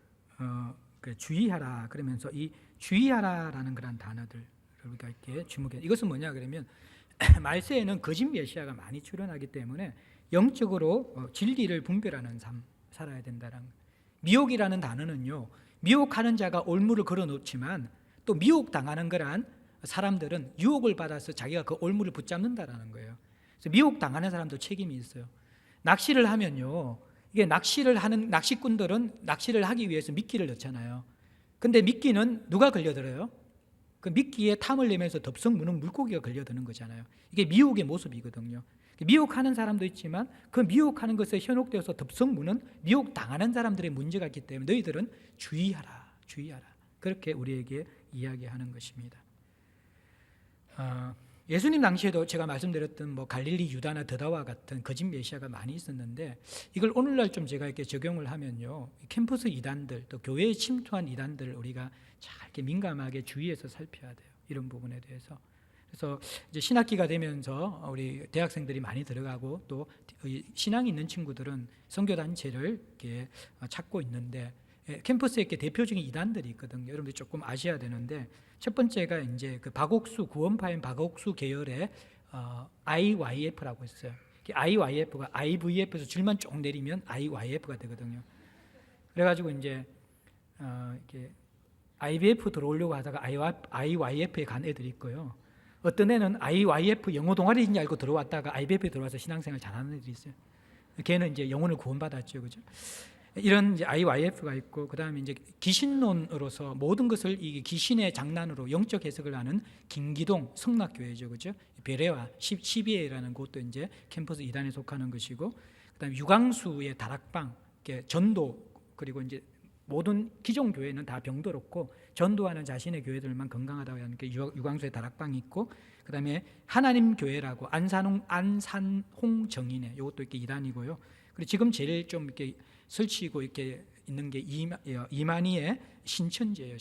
주의하라 그러면서 이 주의하라라는 그런 단어들 우리가 이렇게 주목해. 이것은 뭐냐 그러면 말세에는 거짓 메시아가 많이 출현하기 때문에 영적으로 진리를 분별하는 삶 살아야 된다는. 미혹이라는 단어는요, 미혹하는 자가 올무를 걸어놓지만 또 미혹당하는 거란 사람들은 유혹을 받아서 자기가 그 올무를 붙잡는다라는 거예요. 그래서 미혹당하는 사람도 책임이 있어요. 낚시를 하면요, 이게 낚시를 하는 낚시꾼들은 낚시를 하기 위해서 미끼를 넣잖아요. 근데 미끼는 누가 걸려들어요? 그 미끼에 탐을 내면서 덥석 무는 물고기가 걸려드는 거잖아요. 이게 미혹의 모습이거든요. 미혹하는 사람도 있지만 그 미혹하는 것에 현혹되어서 덥석 무는 미혹당하는 사람들의 문제가 있기 때문에 너희들은 주의하라. 그렇게 우리에게 이야기하는 것입니다. 예수님 당시에도 제가 말씀드렸던 뭐 갈릴리 유다나 드다와 같은 거짓 메시아가 많이 있었는데, 이걸 오늘날 좀 제가 이렇게 적용을 하면요, 캠퍼스 이단들 또 교회에 침투한 이단들을 우리가 잘 이렇게 민감하게 주의해서 살펴야 돼요. 이런 부분에 대해서. 그래서 이제 신학기가 되면서 우리 대학생들이 많이 들어가고 또 신앙이 있는 친구들은 선교 단체를 이렇게 찾고 있는데, 캠퍼스에 이렇게 대표적인 이단들이 있거든요. 여러분들이 조금 아셔야 되는데, 첫 번째가 이제 그 박옥수 구원파인 박옥수 계열의 IYF라고 있어요. IYF가 IVF에서 줄만 쭉 내리면 IYF가 되거든요. 그래가지고 이제 이렇게 IVF 들어오려고 하다가 IYF에 간 애들이 있고요. 어떤 애는 IYF 영어 동아리인 줄 알고 들어왔다가 IVF에 들어와서 신앙생활 잘하는 애들이 있어요. 걔는 이제 영혼을 구원받았죠, 그죠? 이런 이제 IYF가 있고, 그 다음에 이제 귀신론으로서 모든 것을 이 귀신의 장난으로 영적 해석을 하는 김기동 성락교회죠, 그죠? 베레와 12회라는 곳도 이제 캠퍼스 이단에 속하는 것이고, 그 다음에 유광수의 다락방, 전도, 그리고 이제 모든 기존 교회는 다 병들었고 전도하는 자신의 교회들만 건강하다고 하는 게 유광수의 다락방이 있고, 그 다음에 하나님 교회라고 안산홍 정인회, 이것도 이렇게 이단이고요. 그리고 지금 제일 좀 이렇게 설치고 이렇게 있는 게 이만희의 신천지예요.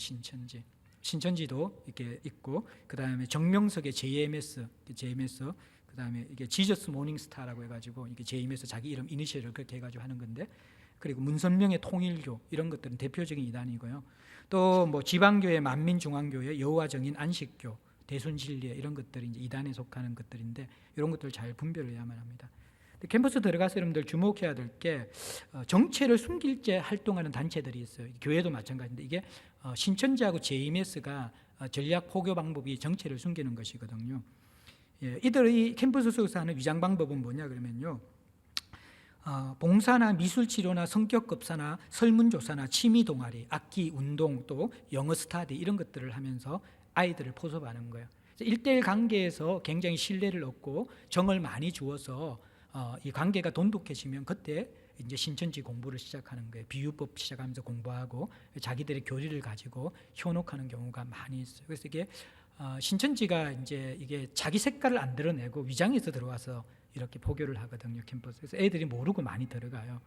신천지도 이렇게 있고, 그 다음에 정명석의 JMS, 그 다음에 이게 지저스 모닝스타라고 해가지고 이게 JMS 자기 이름 이니셜을 그렇게 해가지고 하는 건데, 그리고 문선명의 통일교, 이런 것들은 대표적인 이단이고요. 또 뭐 지방교회 만민중앙교회, 여호와 정인 안식교, 대순진리에 이런 것들이 이제 이단에 속하는 것들인데 이런 것들을 잘 분별을 해야만 합니다. 캠퍼스 들어가서 여러분들 주목해야 될 게 정체를 숨길 채 활동하는 단체들이 있어요. 교회도 마찬가지인데 이게 신천지하고 JMS가 전략 포교 방법이 정체를 숨기는 것이거든요. 예, 이들의 캠퍼스 속에서 하는 위장 방법은 뭐냐 그러면요. 봉사나 미술치료나 성격급사나 설문조사나 취미동아리, 악기, 운동, 또 영어 스터디 이런 것들을 하면서 아이들을 포섭하는 거예요. 1대1 관계에서 굉장히 신뢰를 얻고 정을 많이 주어서 이 관계가 돈독해지면 그때 이제 신천지 공부를 시작하는 거예요. 비유법 시작하면서 공부하고 자기들의 교리를 가지고 현혹하는 경우가 많이 있어요. 그래서 이게 신천지가 이제 이게 자기 색깔을 안 드러내고 위장에서 들어와서 이렇게 포교를 하거든요, 캠퍼스에서. 애들이 모르고 많이 들어가요.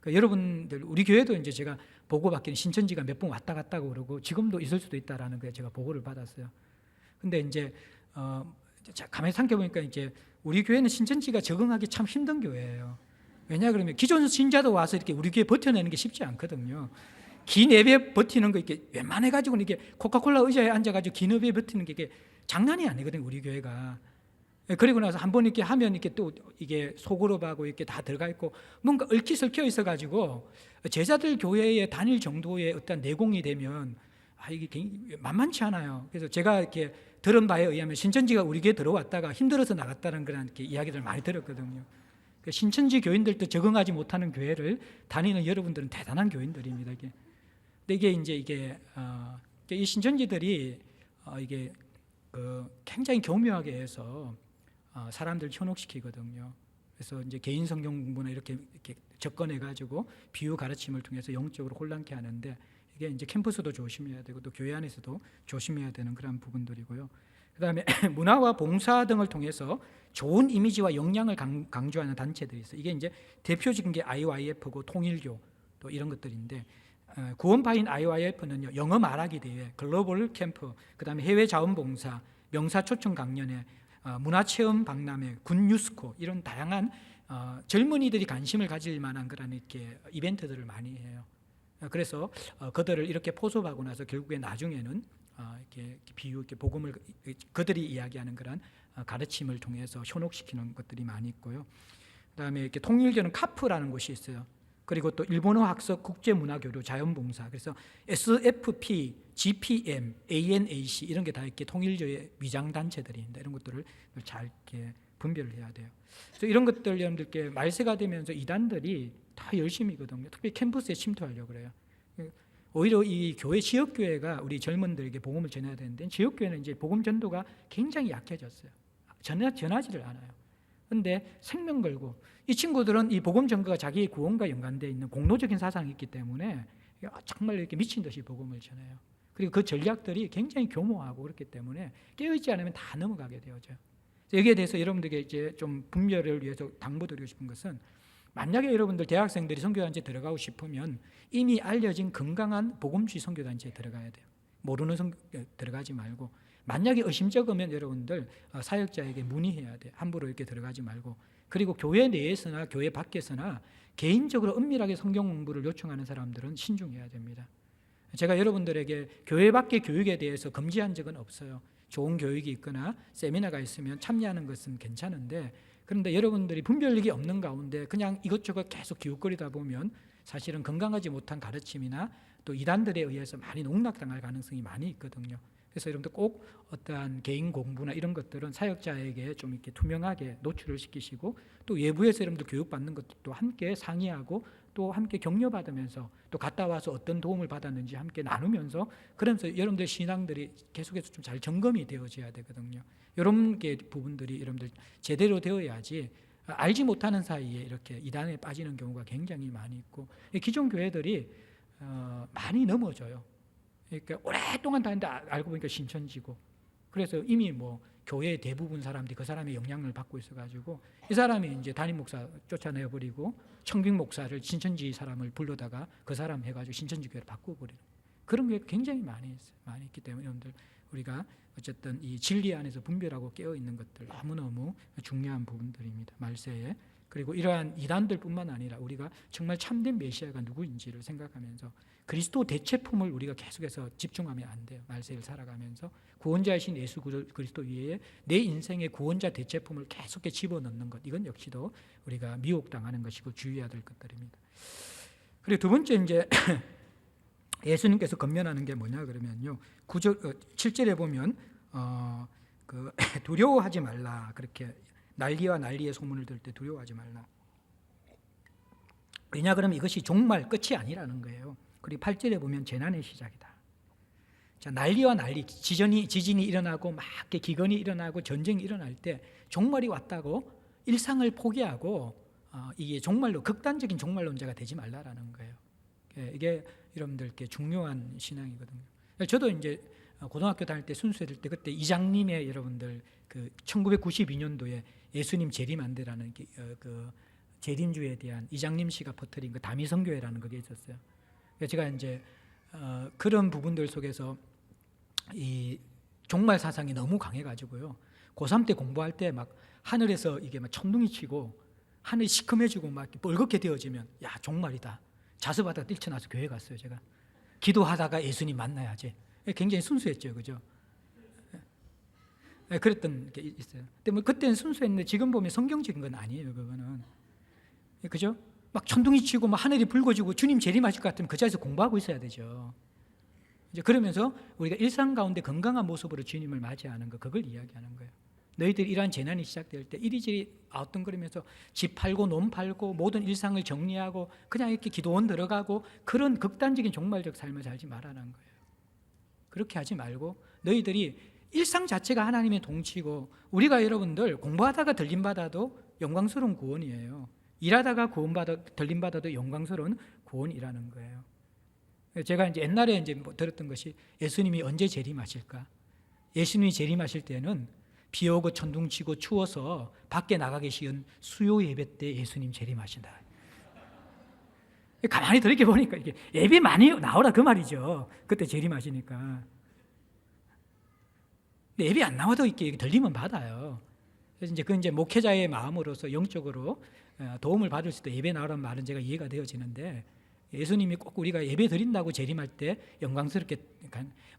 그러니까 여러분들 우리 교회도 이제 제가 보고받기는 신천지가 몇 번 왔다 갔다 그러고 지금도 있을 수도 있다라는 거 제가 보고를 받았어요. 근데 이제 가만히 생각해 보니까 이제 우리 교회는 신천지가 적응하기 참 힘든 교회예요. 왜냐 그러면 기존 신자도 와서 이렇게 우리 교회 버텨내는 게 쉽지 않거든요. 긴 예배 버티는 거 이렇게 웬만해 가지고는 이게 코카콜라 의자에 앉아 가지고 긴 예배 버티는 게 이게 장난이 아니거든요, 우리 교회가. 그리고 나서 한번 이렇게 하면 이렇게 또 이게 소그룹하고 이렇게 다 들어가 있고 뭔가 얽히설켜 있어 가지고 제자들 교회에 다닐 정도의 어떤 내공이 되면 이게 만만치 않아요. 그래서 제가 이렇게 들은 바에 의하면 신천지가 우리 교회에 들어왔다가 힘들어서 나갔다는 그런 이렇게 이야기를 많이 들었거든요. 신천지 교인들도 적응하지 못하는 교회를 다니는 여러분들은 대단한 교인들입니다. 근데 이게 이 신천지들이 이게 굉장히 교묘하게 해서 사람들을 현혹시키거든요. 그래서 이제 개인 성경 공부나 이렇게 접근해 가지고 비유 가르침을 통해서 영적으로 혼란케 하는데 이게 이제 캠퍼스도 조심해야 되고 또 교회 안에서도 조심해야 되는 그런 부분들이고요. 그다음에 문화와 봉사 등을 통해서 좋은 이미지와 역량을 강조하는 단체들이 있어요. 이게 이제 대표적인 게 IYF고 통일교 또 이런 것들인데 구원파인 IYF는요, 영어 말하기 대회, 글로벌 캠프, 그다음에 해외 자원봉사, 명사 초청 강연회, 문화체험 박람회, 군 유스코 이런 다양한 젊은이들이 관심을 가질 만한 그런 이렇게 이벤트들을 많이 해요. 그래서 그들을 이렇게 포섭하고 나서 결국에 나중에는 이렇게 비유, 이렇게 복음을 그들이 이야기하는 그런 가르침을 통해서 현혹시키는 것들이 많이 있고요. 그다음에 이렇게 통일교는 카프라는 곳이 있어요. 그리고 또 일본어 학습, 국제문화교류, 자연봉사. 그래서 SFP, GPM, ANAC 이런 게 다 이렇게 통일교의 위장 단체들입니다. 이런 것들을 잘 이렇게 분별을 해야 돼요. 그래서 이런 것들 여러분들께 말세가 되면서 이단들이 다 열심히거든요. 특히 캠퍼스에 침투하려고 그래요. 오히려 이 교회 지역교회가 우리 젊은들에게 복음을 전해야 되는데 지역교회는 이제 복음 전도가 굉장히 약해졌어요. 전하지를 않아요. 그런데 생명 걸고 이 친구들은 이 복음 전도가 자기의 구원과 연관되어 있는 공로적인 사상이 있기 때문에 정말 이렇게 미친 듯이 복음을 전해요. 그리고 그 전략들이 굉장히 교모하고 그렇기 때문에 깨어있지 않으면 다 넘어가게 되어져요. 여기에 대해서 여러분들에게 이제 좀 분별을 위해서 당부드리고 싶은 것은 만약에 여러분들 대학생들이 선교단체에 들어가고 싶으면 이미 알려진 건강한 복음주의 선교단체에 들어가야 돼요. 모르는 들어가지 말고 만약에 의심쩍으면 여러분들 사역자에게 문의해야 돼요. 함부로 이렇게 들어가지 말고 그리고 교회 내에서나 교회 밖에서나 개인적으로 은밀하게 성경 공부를 요청하는 사람들은 신중해야 됩니다. 제가 여러분들에게 교회 밖의 교육에 대해서 금지한 적은 없어요. 좋은 교육이 있거나 세미나가 있으면 참여하는 것은 괜찮은데 그런데 여러분들이 분별력이 없는 가운데 그냥 이것저것 계속 기웃거리다 보면 사실은 건강하지 못한 가르침이나 또 이단들에 의해서 많이 농락당할 가능성이 많이 있거든요. 그래서 여러분들 꼭 어떠한 개인 공부나 이런 것들은 사역자에게 좀 이렇게 투명하게 노출을 시키시고 또 외부에서 여러분들 교육받는 것도 함께 상의하고 또 함께 격려받으면서 또 갔다 와서 어떤 도움을 받았는지 함께 나누면서 그러면서 여러분들 신앙들이 계속해서 좀 잘 점검이 되어져야 되거든요. 이런 게 부분들이 여러분들 제대로 되어야지 알지 못하는 사이에 이렇게 이단에 빠지는 경우가 굉장히 많이 있고 기존 교회들이 많이 넘어져요. 그러니까 오랫동안 다녔는데 알고 보니까 신천지고 그래서 이미 뭐 교회의 대부분 사람들이 그 사람의 영향을 받고 있어가지고 이 사람이 이제 담임 목사 쫓아내버리고 청빙 목사를 신천지 사람을 불러다가 그 사람 해가지고 신천지 교회를 바꿔버리는 그런 게 굉장히 많이 있어요. 많이 있기 때문에 여러분들 우리가 어쨌든 이 진리 안에서 분별하고 깨어 있는 것들 너무너무 중요한 부분들입니다. 말세에 그리고 이러한 이단들뿐만 아니라 우리가 정말 참된 메시아가 누구인지를 생각하면서 그리스도 대체품을 우리가 계속해서 집중하면 안 돼요. 말세를 살아가면서 구원자이신 예수 그리스도 위에 내 인생의 구원자 대체품을 계속해 집어넣는 것, 이건 역시도 우리가 미혹당하는 것이고 주의해야 될 것들입니다. 그리고 두 번째 이제 예수님께서 권면하는 게 뭐냐 그러면요, 7절에 보면 두려워하지 말라, 그렇게 난리와 난리의 소문을 들을 때 두려워하지 말라. 왜냐 그러면 이것이 종말 끝이 아니라는 거예요. 그리고 8절에 보면 재난의 시작이다. 자, 난리와 난리, 지진이 일어나고 막 기근이 일어나고 전쟁이 일어날 때 종말이 왔다고 일상을 포기하고 이게 종말로 극단적인 종말론자가 되지 말라라는 거예요. 이게 여러분들께 중요한 신앙이거든요. 저도 이제 고등학교 다닐 때 순수했을 때 그때 이장님의 여러분들 그 1992년도에 예수님 재림안대라는 그 재림주에 대한 이장님 씨가 퍼뜨린 그 다미성교회라는 그게 있었어요. 제가 이제 그런 부분들 속에서 이 종말 사상이 너무 강해가지고요. 고3 때 공부할 때 막 하늘에서 이게 막 천둥이 치고 하늘이 시커매지고 막 뻘겋게 되어지면 야 종말이다. 자수받아 뛰쳐나서 교회 갔어요. 제가 기도하다가 예수님 만나야지. 굉장히 순수했죠, 그죠? 그랬던 게 있어요. 근데 뭐 그때는 순수했는데 지금 보면 성경적인 건 아니에요, 그거는. 그죠? 막 천둥이 치고 막 하늘이 붉어지고 주님 재림하실 것 같으면 그 자리에서 공부하고 있어야 되죠. 이제 그러면서 우리가 일상 가운데 건강한 모습으로 주님을 맞이하는 거, 그걸 이야기하는 거예요. 너희들이 이러한 재난이 시작될 때 이리저리 아우뚱거리면서 집 팔고 논 팔고 모든 일상을 정리하고 그냥 이렇게 기도원 들어가고 그런 극단적인 종말적 삶을 살지 말라는 거예요. 그렇게 하지 말고 너희들이 일상 자체가 하나님의 통치고 우리가 여러분들 공부하다가 들림받아도 영광스러운 구원이에요. 일하다가 들림받아도 영광스러운 구원이라는 거예요. 제가 이제 옛날에 이제 들었던 것이 예수님이 언제 재림하실까? 예수님이 재림하실 때는 비 오고 천둥 치고 추워서 밖에 나가기 쉬운 수요 예배 때 예수님 재림하신다. 가만히 들이켜 보니까 이게 예배 많이 나오라 그 말이죠. 그때 재림하시니까. 근데 예배 안 나와도 이렇게 들리면 받아요. 그래서 이제 그 이제 목회자의 마음으로서 영적으로 도움을 받을 수도 예배 나오라는 말은 제가 이해가 되어지는데 예수님이 꼭 우리가 예배 드린다고 재림할 때 영광스럽게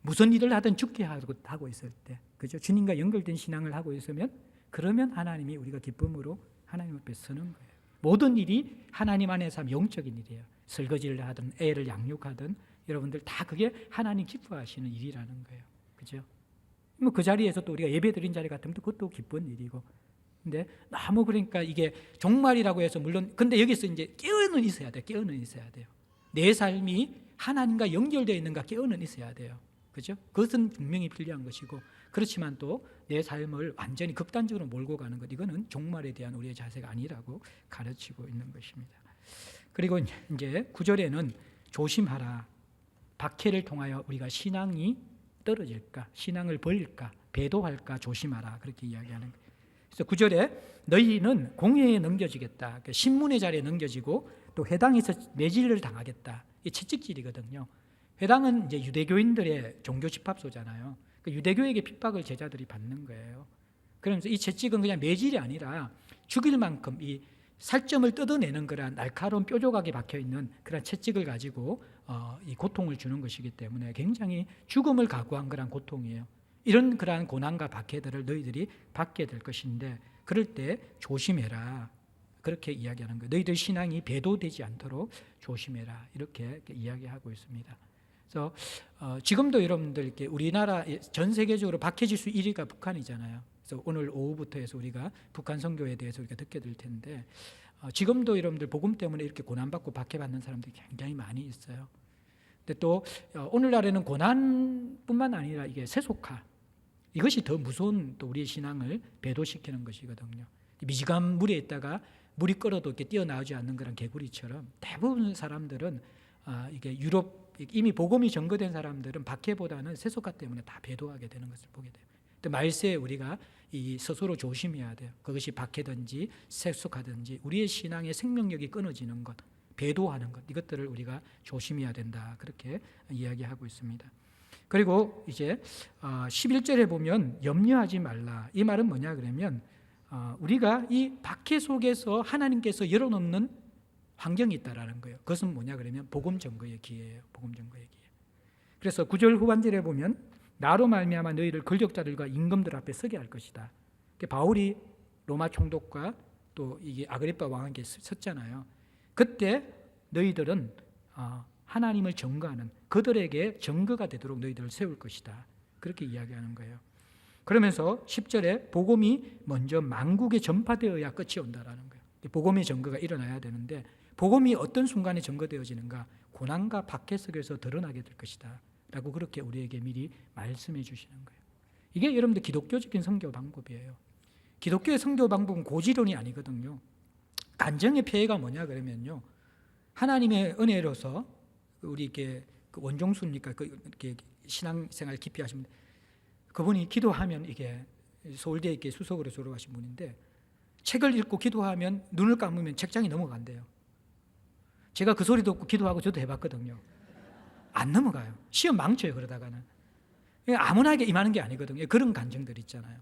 무슨 일을 하든 죽게 하고 있을 때, 그죠? 주님과 연결된 신앙을 하고 있으면 그러면 하나님이 우리가 기쁨으로 하나님 앞에 서는 거예요. 모든 일이 하나님 안에서 하면 영적인 일이에요. 설거지를 하든 애를 양육하든 여러분들 다 그게 하나님 기뻐하시는 일이라는 거예요. 그죠? 뭐 그 자리에서 또 우리가 예배 드린 자리 같으면 또 그것도 기쁜 일이고. 근데 너무 그러니까 이게 종말이라고 해서 물론 근데 여기서 이제 깨어는 있어야 돼요. 깨어는 있어야 돼요. 내 삶이 하나님과 연결되어 있는가 깨어는 있어야 돼요. 그죠? 그것은 분명히 필요한 것이고 그렇지만 또 내 삶을 완전히 극단적으로 몰고 가는 것, 이거는 종말에 대한 우리의 자세가 아니라고 가르치고 있는 것입니다. 그리고 이제 9절에는 조심하라. 박해를 통하여 우리가 신앙이 떨어질까, 신앙을 버릴까, 배도할까 조심하라, 그렇게 이야기하는 거예요. 그래서 9절에 너희는 공회에 넘겨지겠다. 그러니까 신문의 자리에 넘겨지고 또 회당에서 매질을 당하겠다. 이 채찍질이거든요. 회당은 이제 유대교인들의 종교 집합소잖아요. 그러니까 유대교에게 핍박을 제자들이 받는 거예요. 그러면서 이 채찍은 그냥 매질이 아니라 죽일 만큼 이 살점을 뜯어내는 그런 날카로운 뾰족하게 박혀 있는 그런 채찍을 가지고 이 고통을 주는 것이기 때문에 굉장히 죽음을 각오한 그런 고통이에요. 이런 그러한 고난과 박해들을 너희들이 받게 될 것인데 그럴 때 조심해라. 그렇게 이야기하는 거예요. 너희들 신앙이 배도되지 않도록 조심해라. 이렇게 이야기하고 있습니다. 그래서 지금도 여러분들 이렇게 우리나라 전 세계적으로 박해지수 1위가 북한이잖아요. 그래서 오늘 오후부터 해서 우리가 북한 선교에 대해서 우리가 듣게 될 텐데 지금도 여러분들 복음 때문에 이렇게 고난받고 박해받는 사람들이 굉장히 많이 있어요. 근데 또 오늘날에는 고난뿐만 아니라 이게 세속화, 이것이 더 무서운 또 우리의 신앙을 배도시키는 것이거든요. 미지간 물에 있다가 물이 끓어도 이렇게 뛰어나오지 않는 그런 개구리처럼 대부분 사람들은 이게 유럽 이미 복음이 전거된 사람들은 박해보다는 세속화 때문에 다 배도하게 되는 것을 보게 돼요. 근데 말세에 우리가 이 스스로 조심해야 돼요. 그것이 박해든지 세속화든지 우리의 신앙의 생명력이 끊어지는 것, 배도하는 것, 이것들을 우리가 조심해야 된다. 그렇게 이야기하고 있습니다. 그리고 이제 11절에 보면 염려하지 말라. 이 말은 뭐냐 그러면 우리가 이 박해 속에서 하나님께서 열어놓는 환경이 있다라는 거예요. 그것은 뭐냐 그러면 복음 전거의 기회예요. 복음 전거의 기회. 그래서 9절 후반절에 보면 나로 말미암아 너희를 권력자들과 임금들 앞에 서게 할 것이다. 바울이 로마 총독과 또 이게 아그리파 왕에게 섰잖아요. 그때 너희들은 하나님을 증거하는 그들에게 증거가 되도록 너희들을 세울 것이다. 그렇게 이야기하는 거예요. 그러면서 10절에 복음이 먼저 만국에 전파되어야 끝이 온다라는 거예요. 복음의 증거가 일어나야 되는데 복음이 어떤 순간에 증거되어지는가? 고난과 박해 속에서 드러나게 될 것이다 라고 그렇게 우리에게 미리 말씀해 주시는 거예요. 이게 여러분들 기독교적인 선교 방법이에요. 기독교의 선교 방법은 고지론이 아니거든요. 간증의 폐해가 뭐냐 그러면요, 하나님의 은혜로서 우리 이렇게 원종수입니까? 이렇게 신앙생활 깊이 하신 분, 그분이 기도하면 이게 서울대 이렇게 수석으로 졸업하신 분인데 책을 읽고 기도하면 눈을 감으면 책장이 넘어간대요. 제가 그 소리 듣고 기도하고 저도 해봤거든요. 안 넘어가요. 시험 망쳐요. 그러다가는 아무나게 임하는 게 아니거든요. 그런 간증들 있잖아요.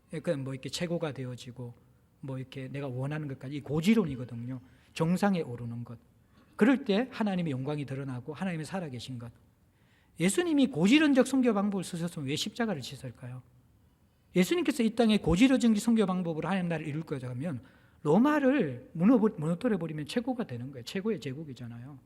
그러니까 뭐 이렇게 최고가 되어지고 뭐 이렇게 내가 원하는 것까지 고지론이거든요. 정상에 오르는 것. 그럴 때 하나님의 영광이 드러나고 하나님이 살아계신 것. 예수님이 고지론적 선교 방법을 쓰셨으면 왜 십자가를 지셨을까요? 예수님께서 이 땅에 고지론적 선교 방법으로 하나님 나라를 이룰 거자 하면 로마를 무너뜨려버리면 최고가 되는 거예요. 최고의 제국이잖아요.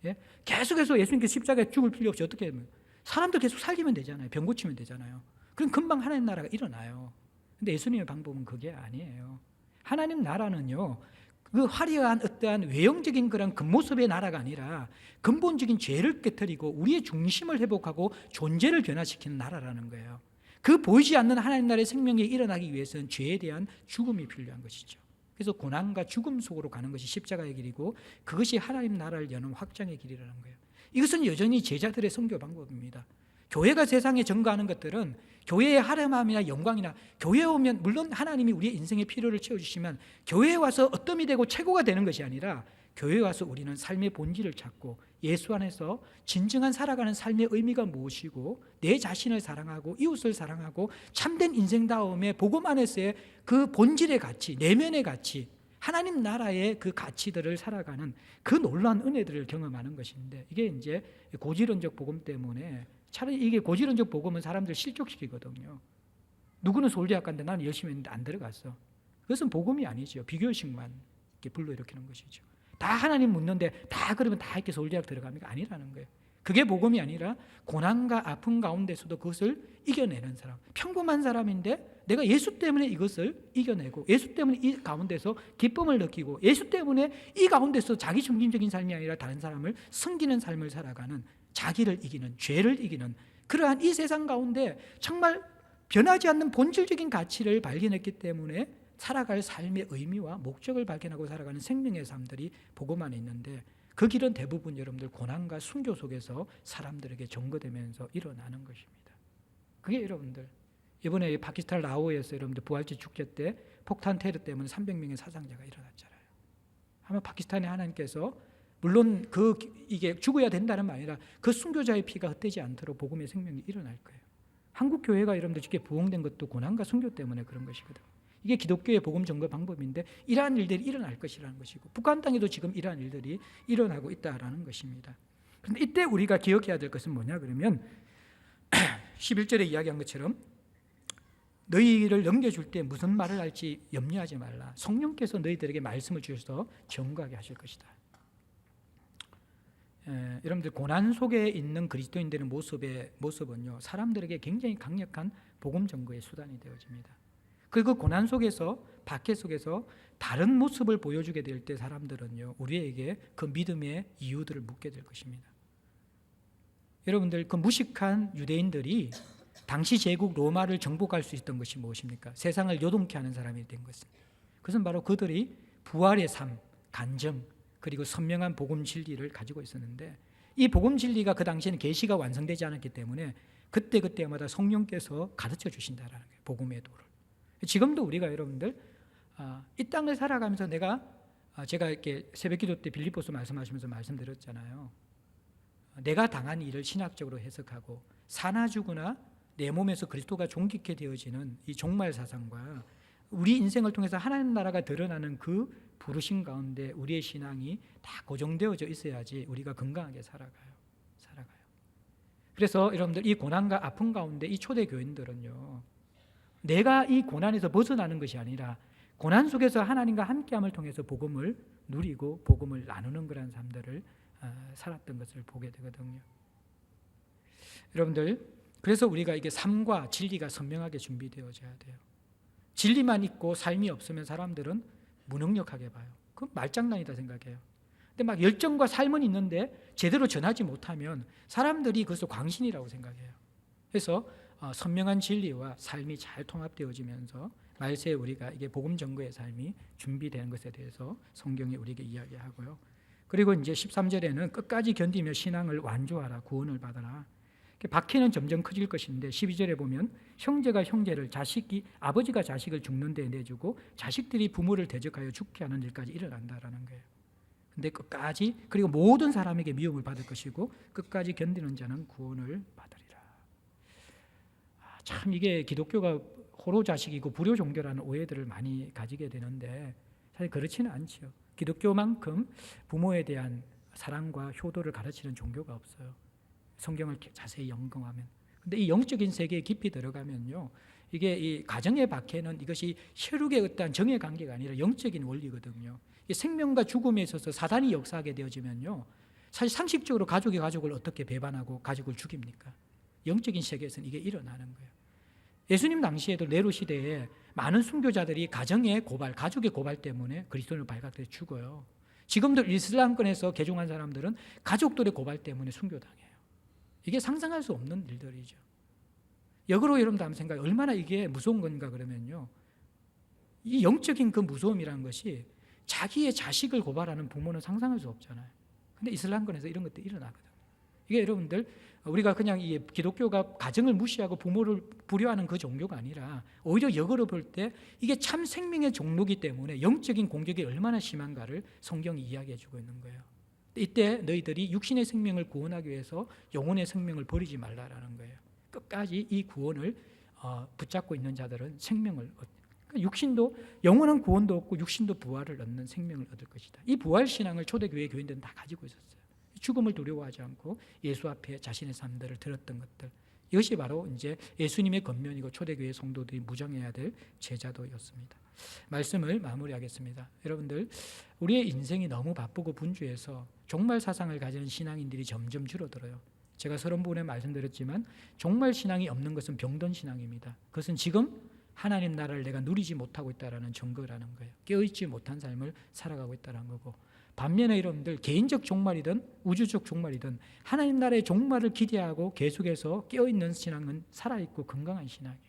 예? 계속해서 예수님께서 십자가에 죽을 필요 없이 어떻게 하면 사람들 계속 살리면 되잖아요. 병 고치면 되잖아요. 그럼 금방 하나님 나라가 일어나요. 근데 예수님의 방법은 그게 아니에요. 하나님 나라는요, 그 화려한 어떠한 외형적인 그런 겉모습의 나라가 아니라 근본적인 죄를 깨뜨리고 우리의 중심을 회복하고 존재를 변화시키는 나라라는 거예요. 그 보이지 않는 하나님 나라의 생명이 일어나기 위해서는 죄에 대한 죽음이 필요한 것이죠. 그래서 고난과 죽음 속으로 가는 것이 십자가의 길이고 그것이 하나님 나라를 여는 확장의 길이라는 거예요. 이것은 여전히 제자들의 선교 방법입니다. 교회가 세상에 증거하는 것들은 교회의 하람함이나 영광이나 교회에 오면 물론 하나님이 우리의 인생의 필요를 채워주시면 교회에 와서 어떤 되고 최고가 되는 것이 아니라 교회에 와서 우리는 삶의 본질을 찾고 예수 안에서 진정한 살아가는 삶의 의미가 무엇이고 내 자신을 사랑하고 이웃을 사랑하고 참된 인생다움의 복음 안에서의 그 본질의 가치, 내면의 가치, 하나님 나라의 그 가치들을 살아가는 그 놀라운 은혜들을 경험하는 것인데 이게 이제 고지론적 복음 때문에 차라리 이게 고지론적 복음은 사람들 실족시키거든요. 누구는 서울대학교인데 나는 열심히 했는데 안 들어갔어. 그것은 복음이 아니죠. 비교식만 이렇게 불러일으키는 것이죠. 다 하나님 묻는데 다 그러면 다 이렇게 서울대학 들어갑니까? 아니라는 거예요. 그게 복음이 아니라 고난과 아픔 가운데서도 그것을 이겨내는 사람. 평범한 사람인데 내가 예수 때문에 이것을 이겨내고 예수 때문에 이 가운데서 기쁨을 느끼고 예수 때문에 이 가운데서 자기 중심적인 삶이 아니라 다른 사람을 섬기는 삶을 살아가는 자기를 이기는, 죄를 이기는 그러한 이 세상 가운데 정말 변하지 않는 본질적인 가치를 발견했기 때문에 살아갈 삶의 의미와 목적을 발견하고 살아가는 생명의 삶들이 복음 안에 있는데 그 길은 대부분 여러분들 고난과 순교 속에서 사람들에게 전거되면서 일어나는 것입니다. 그게 여러분들 이번에 파키스탄 라오에서 여러분들 부활절 축제 때 폭탄 테러 때문에 300명의 사상자가 일어났잖아요. 아마 파키스탄의 하나님께서 물론 이게 죽어야 된다는 말 아니라 그 순교자의 피가 헛되지 않도록 복음의 생명이 일어날 거예요. 한국 교회가 여러분들 쉽게 부흥된 것도 고난과 순교 때문에 그런 것이거든요. 이게 기독교의 복음 전거 방법인데 이러한 일들이 일어날 것이라는 것이고 북한 땅에도 지금 이러한 일들이 일어나고 있다라는 것입니다. 그런데 이때 우리가 기억해야 될 것은 뭐냐 그러면 11절에 이야기한 것처럼 너희를 넘겨줄 때 무슨 말을 할지 염려하지 말라. 성령께서 너희들에게 말씀을 주셔서 정거하게 하실 것이다. 여러분들 고난 속에 있는 그리스도인들의 모습은요 사람들에게 굉장히 강력한 복음 전거의 수단이 되어집니다. 그리고 고난 속에서 박해 속에서 다른 모습을 보여주게 될 때 사람들은요 우리에게 그 믿음의 이유들을 묻게 될 것입니다. 여러분들 그 무식한 유대인들이 당시 제국 로마를 정복할 수 있던 것이 무엇입니까? 세상을 요동케 하는 사람이 된 것은 그것은 바로 그들이 부활의 삶, 간증 그리고 선명한 복음 진리를 가지고 있었는데 이 복음 진리가 그 당시에는 계시가 완성되지 않았기 때문에 그때마다 성령께서 가르쳐 주신다라는 거예요. 복음의 도를. 지금도 우리가 여러분들 이 땅을 살아가면서 제가 이렇게 새벽기도 때 빌립보서 말씀하시면서 말씀드렸잖아요. 내가 당한 일을 신학적으로 해석하고 사나 죽으나 내 몸에서 그리스도가 존귀케 되어지는 이 종말 사상과 우리 인생을 통해서 하나님 나라가 드러나는 그 부르심 가운데 우리의 신앙이 다 고정되어져 있어야지 우리가 건강하게 살아가요. 그래서 여러분들 이 고난과 아픔 가운데 이 초대 교인들은요, 내가 이 고난에서 벗어나는 것이 아니라 고난 속에서 하나님과 함께함을 통해서 복음을 누리고 복음을 나누는 그런 삶들을 살았던 것을 보게 되거든요. 여러분들, 그래서 우리가 이게 삶과 진리가 선명하게 준비되어져야 돼요. 진리만 있고 삶이 없으면 사람들은 무능력하게 봐요. 그건 말장난이다 생각해요. 근데 막 열정과 삶은 있는데 제대로 전하지 못하면 사람들이 그것을 광신이라고 생각해요. 그래서 선명한 진리와 삶이 잘 통합되어지면서 말세에 우리가 이게 복음 전거의 삶이 준비되는 것에 대해서 성경이 우리에게 이야기하고요. 그리고 이제 13절에는 끝까지 견디며 신앙을 완주하라, 구원을 받아라. 박해는 점점 커질 것인데 12절에 보면 형제가 형제를, 아버지가 자식을 죽는 데 내주고 자식들이 부모를 대적하여 죽게 하는 일까지 일어난다라는 거예요. 근데 끝까지, 그리고 모든 사람에게 미움을 받을 것이고 끝까지 견디는 자는 구원을 받으리라. 참 이게 기독교가 호로 자식이고 불효 종교라는 오해들을 많이 가지게 되는데 사실 그렇지는 않지요. 기독교만큼 부모에 대한 사랑과 효도를 가르치는 종교가 없어요. 성경을 자세히 연구하면. 근데 이 영적인 세계에 깊이 들어가면요, 이게 이 가정의 박해는 이것이 혈육의 어떠한 정의 관계가 아니라 영적인 원리거든요. 이 생명과 죽음에 있어서 사단이 역사하게 되어지면요, 사실 상식적으로 가족이 가족을 어떻게 배반하고 가족을 죽입니까? 영적인 세계에서는 이게 일어나는 거예요. 예수님 당시에도 네로 시대에 많은 순교자들이 가정의 고발, 가족의 고발 때문에 그리스도인으로 발각돼서 죽어요. 지금도 이슬람권에서 개종한 사람들은 가족들의 고발 때문에 순교당해요. 이게 상상할 수 없는 일들이죠. 역으로 여러분들 한번 생각해, 얼마나 이게 무서운 건가 그러면요, 이 영적인 그 무서움이라는 것이 자기의 자식을 고발하는 부모는 상상할 수 없잖아요. 근데 이슬람권에서 이런 것들이 일어나거든요. 이게 여러분들, 우리가 그냥 이 기독교가 가정을 무시하고 부모를 불효하는 그 종교가 아니라 오히려 역으로 볼 때 이게 참 생명의 종로이기 때문에 영적인 공격이 얼마나 심한가를 성경이 이야기해 주고 있는 거예요. 이때 너희들이 육신의 생명을 구원하기 위해서 영혼의 생명을 버리지 말라라는 거예요. 끝까지 이 구원을 붙잡고 있는 자들은 생명을 육신도, 영혼은 구원도 얻고 육신도 부활을 얻는 생명을 얻을 것이다. 이 부활 신앙을 초대교회 교인들은 다 가지고 있었어요. 죽음을 두려워하지 않고 예수 앞에 자신의 삶들을 들었던 것들, 이것이 바로 이제 예수님의 겉면이고 초대교회 성도들이 무장해야 될 제자도였습니다. 말씀을 마무리하겠습니다. 여러분들, 우리의 인생이 너무 바쁘고 분주해서 종말 사상을 가지는 신앙인들이 점점 줄어들어요. 제가 서론 부분에 말씀드렸지만 종말 신앙이 없는 것은 병든 신앙입니다. 그것은 지금 하나님 나라를 내가 누리지 못하고 있다는 증거라는 거예요. 깨어있지 못한 삶을 살아가고 있다는 거고, 반면에 여러분들 개인적 종말이든 우주적 종말이든 하나님 나라의 종말을 기대하고 계속해서 깨어있는 신앙은 살아있고 건강한 신앙이에요.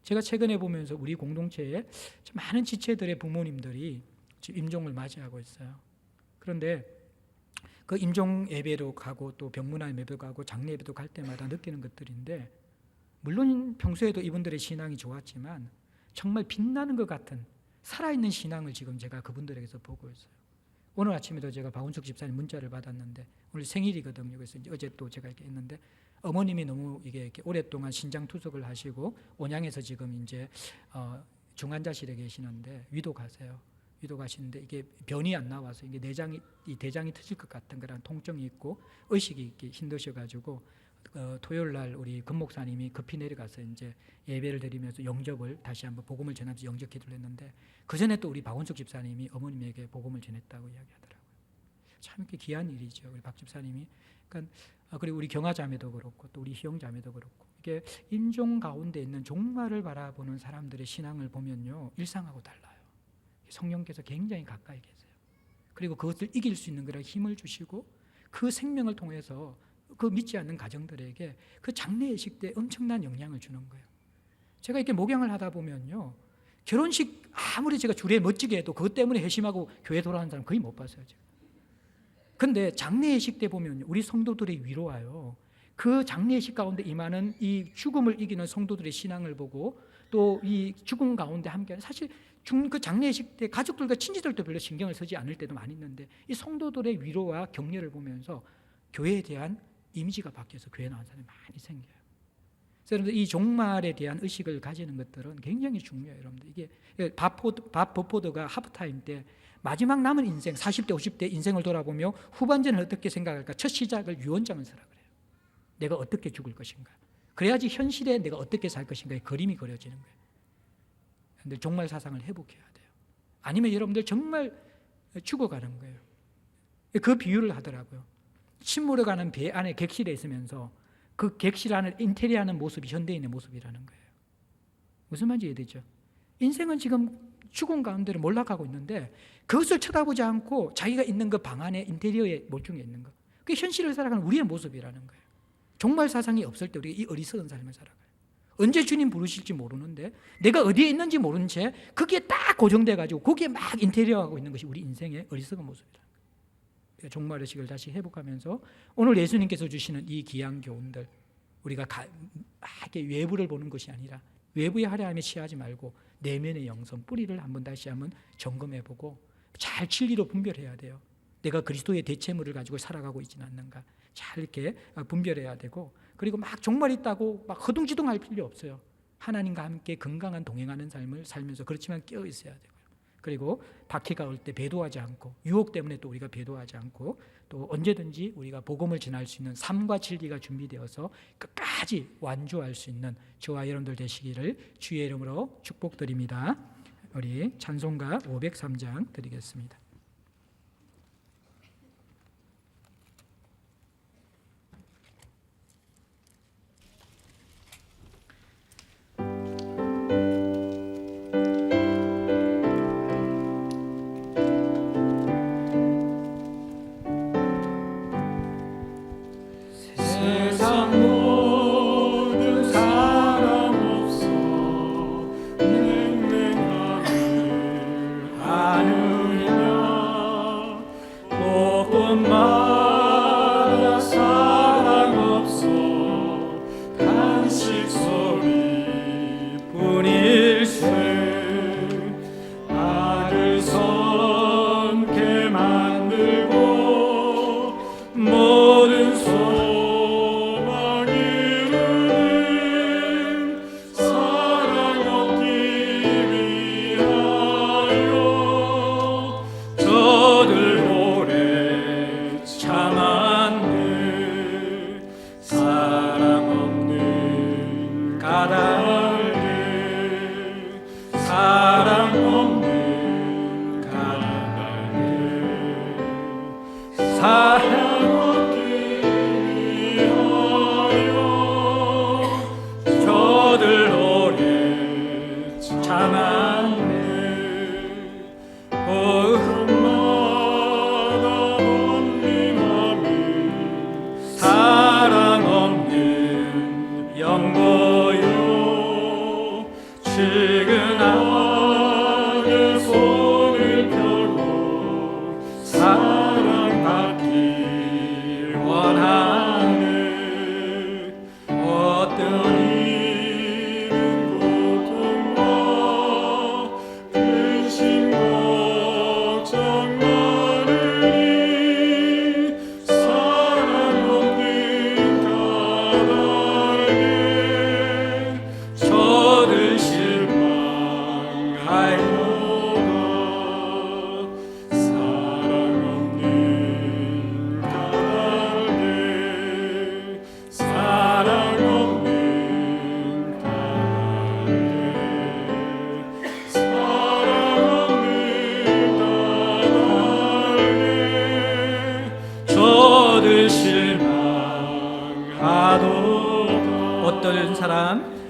제가 최근에 보면서 우리 공동체에 많은 지체들의 부모님들이 지금 임종을 맞이하고 있어요. 그런데 그 임종 예배로 가고 또 병문안 예배도 가고 장례 예배도 갈 때마다 느끼는 것들인데, 물론 평소에도 이분들의 신앙이 좋았지만 정말 빛나는 것 같은 살아있는 신앙을 지금 제가 그분들에게서 보고 있어요. 오늘 아침에도 제가 박운숙 집사님 문자를 받았는데 오늘 생일이거든요. 그래서 어제 또 제가 이렇게 했는데 어머님이 너무 이렇게 오랫동안 신장 투석을 하시고 온양에서 지금 이제 중환자실에 계시는데 위도 가시는데 이게 변이 안 나와서 이게 이 대장이 터질 것 같은 그런 통증이 있고 의식이 있기 힘드셔가지고 토요일 날 우리 금 목사님이 급히 내려가서 이제 예배를 드리면서 영접을 다시 한번 복음을 전하면서 영접 기도를 했는데, 그 전에 또 우리 박원숙 집사님이 어머님에게 복음을 전했다고 이야기하더라고요. 참 이렇게 귀한 일이죠. 우리 박 집사님이. 그러니까 그리고 우리 경아 자매도 그렇고 또 우리 희영 자매도 그렇고, 이게 임종 가운데 있는 종말을 바라보는 사람들의 신앙을 보면요, 일상하고 달라요. 성령께서 굉장히 가까이 계세요. 그리고 그것을 이길 수 있는 그런 힘을 주시고 그 생명을 통해서 그 믿지 않는 가정들에게 그 장례 예식 때 엄청난 영향을 주는 거예요. 제가 이렇게 목양을 하다 보면요, 결혼식 아무리 제가 주례 멋지게 해도 그것 때문에 회심하고 교회 돌아가는 사람 거의 못 봤어요, 제가. 근데 장례 예식 때 보면 우리 성도들의 위로와요, 그 장례 예식 가운데 임하는 이 죽음을 이기는 성도들의 신앙을 보고 또 이 죽음 가운데 함께하는, 사실 그 장례 예식 때 가족들과 친지들도 별로 신경을 쓰지 않을 때도 많이 있는데 이 성도들의 위로와 격려를 보면서 교회에 대한 이미지가 바뀌어서 교회 나온 사람이 많이 생겨요. 여러분들 이 종말에 대한 의식을 가지는 것들은 굉장히 중요해요. 여러분들 이게 밥 버포드가 하프타임 때 마지막 남은 인생 40대 50대 인생을 돌아보며 후반전을 어떻게 생각할까? 첫 시작을 유언장을 쓰라 그래요. 내가 어떻게 죽을 것인가? 그래야지 현실에 내가 어떻게 살 것인가의 그림이 그려지는 거예요. 여러분들 종말 사상을 회복해야 돼요. 아니면 여러분들 정말 죽어가는 거예요. 그 비유를 하더라고요. 침몰해 가는 배 안에 객실에 있으면서 그 객실 안을 인테리어하는 모습이 현대인의 모습이라는 거예요. 무슨 말인지 이해되죠? 인생은 지금 죽은 가운데로 몰락하고 있는데 그것을 쳐다보지 않고 자기가 있는 그 방 안에 인테리어에 몰두해 있는 거. 그게 현실을 살아가는 우리의 모습이라는 거예요. 종말 사상이 없을 때 우리가 이 어리석은 삶을 살아가요. 언제 주님 부르실지 모르는데 내가 어디에 있는지 모르는 채 거기에 딱 고정돼 가지고 거기에 막 인테리어하고 있는 것이 우리 인생의 어리석은 모습이다. 종말 의식을 다시 회복하면서 오늘 예수님께서 주시는 이 귀한 교훈들, 우리가 외부를 보는 것이 아니라 외부의 화려함에 취하지 말고 내면의 영성, 뿌리를 다시 한번 점검해보고 잘 진리로 분별해야 돼요. 내가 그리스도의 대체물을 가지고 살아가고 있지는 않는가, 잘 이렇게 분별해야 되고, 그리고 막 종말이 있다고 막 허둥지둥할 필요 없어요. 하나님과 함께 건강한 동행하는 삶을 살면서 그렇지만 깨어 있어야 되고요. 그리고 박해가 올 때 배도하지 않고, 유혹 때문에 또 우리가 배도하지 않고, 또 언제든지 우리가 복음을 전할 수 있는 삶과 진리가 준비되어서 끝까지 완주할 수 있는 저와 여러분들 되시기를 주의 이름으로 축복드립니다. 우리 찬송가 503장 드리겠습니다.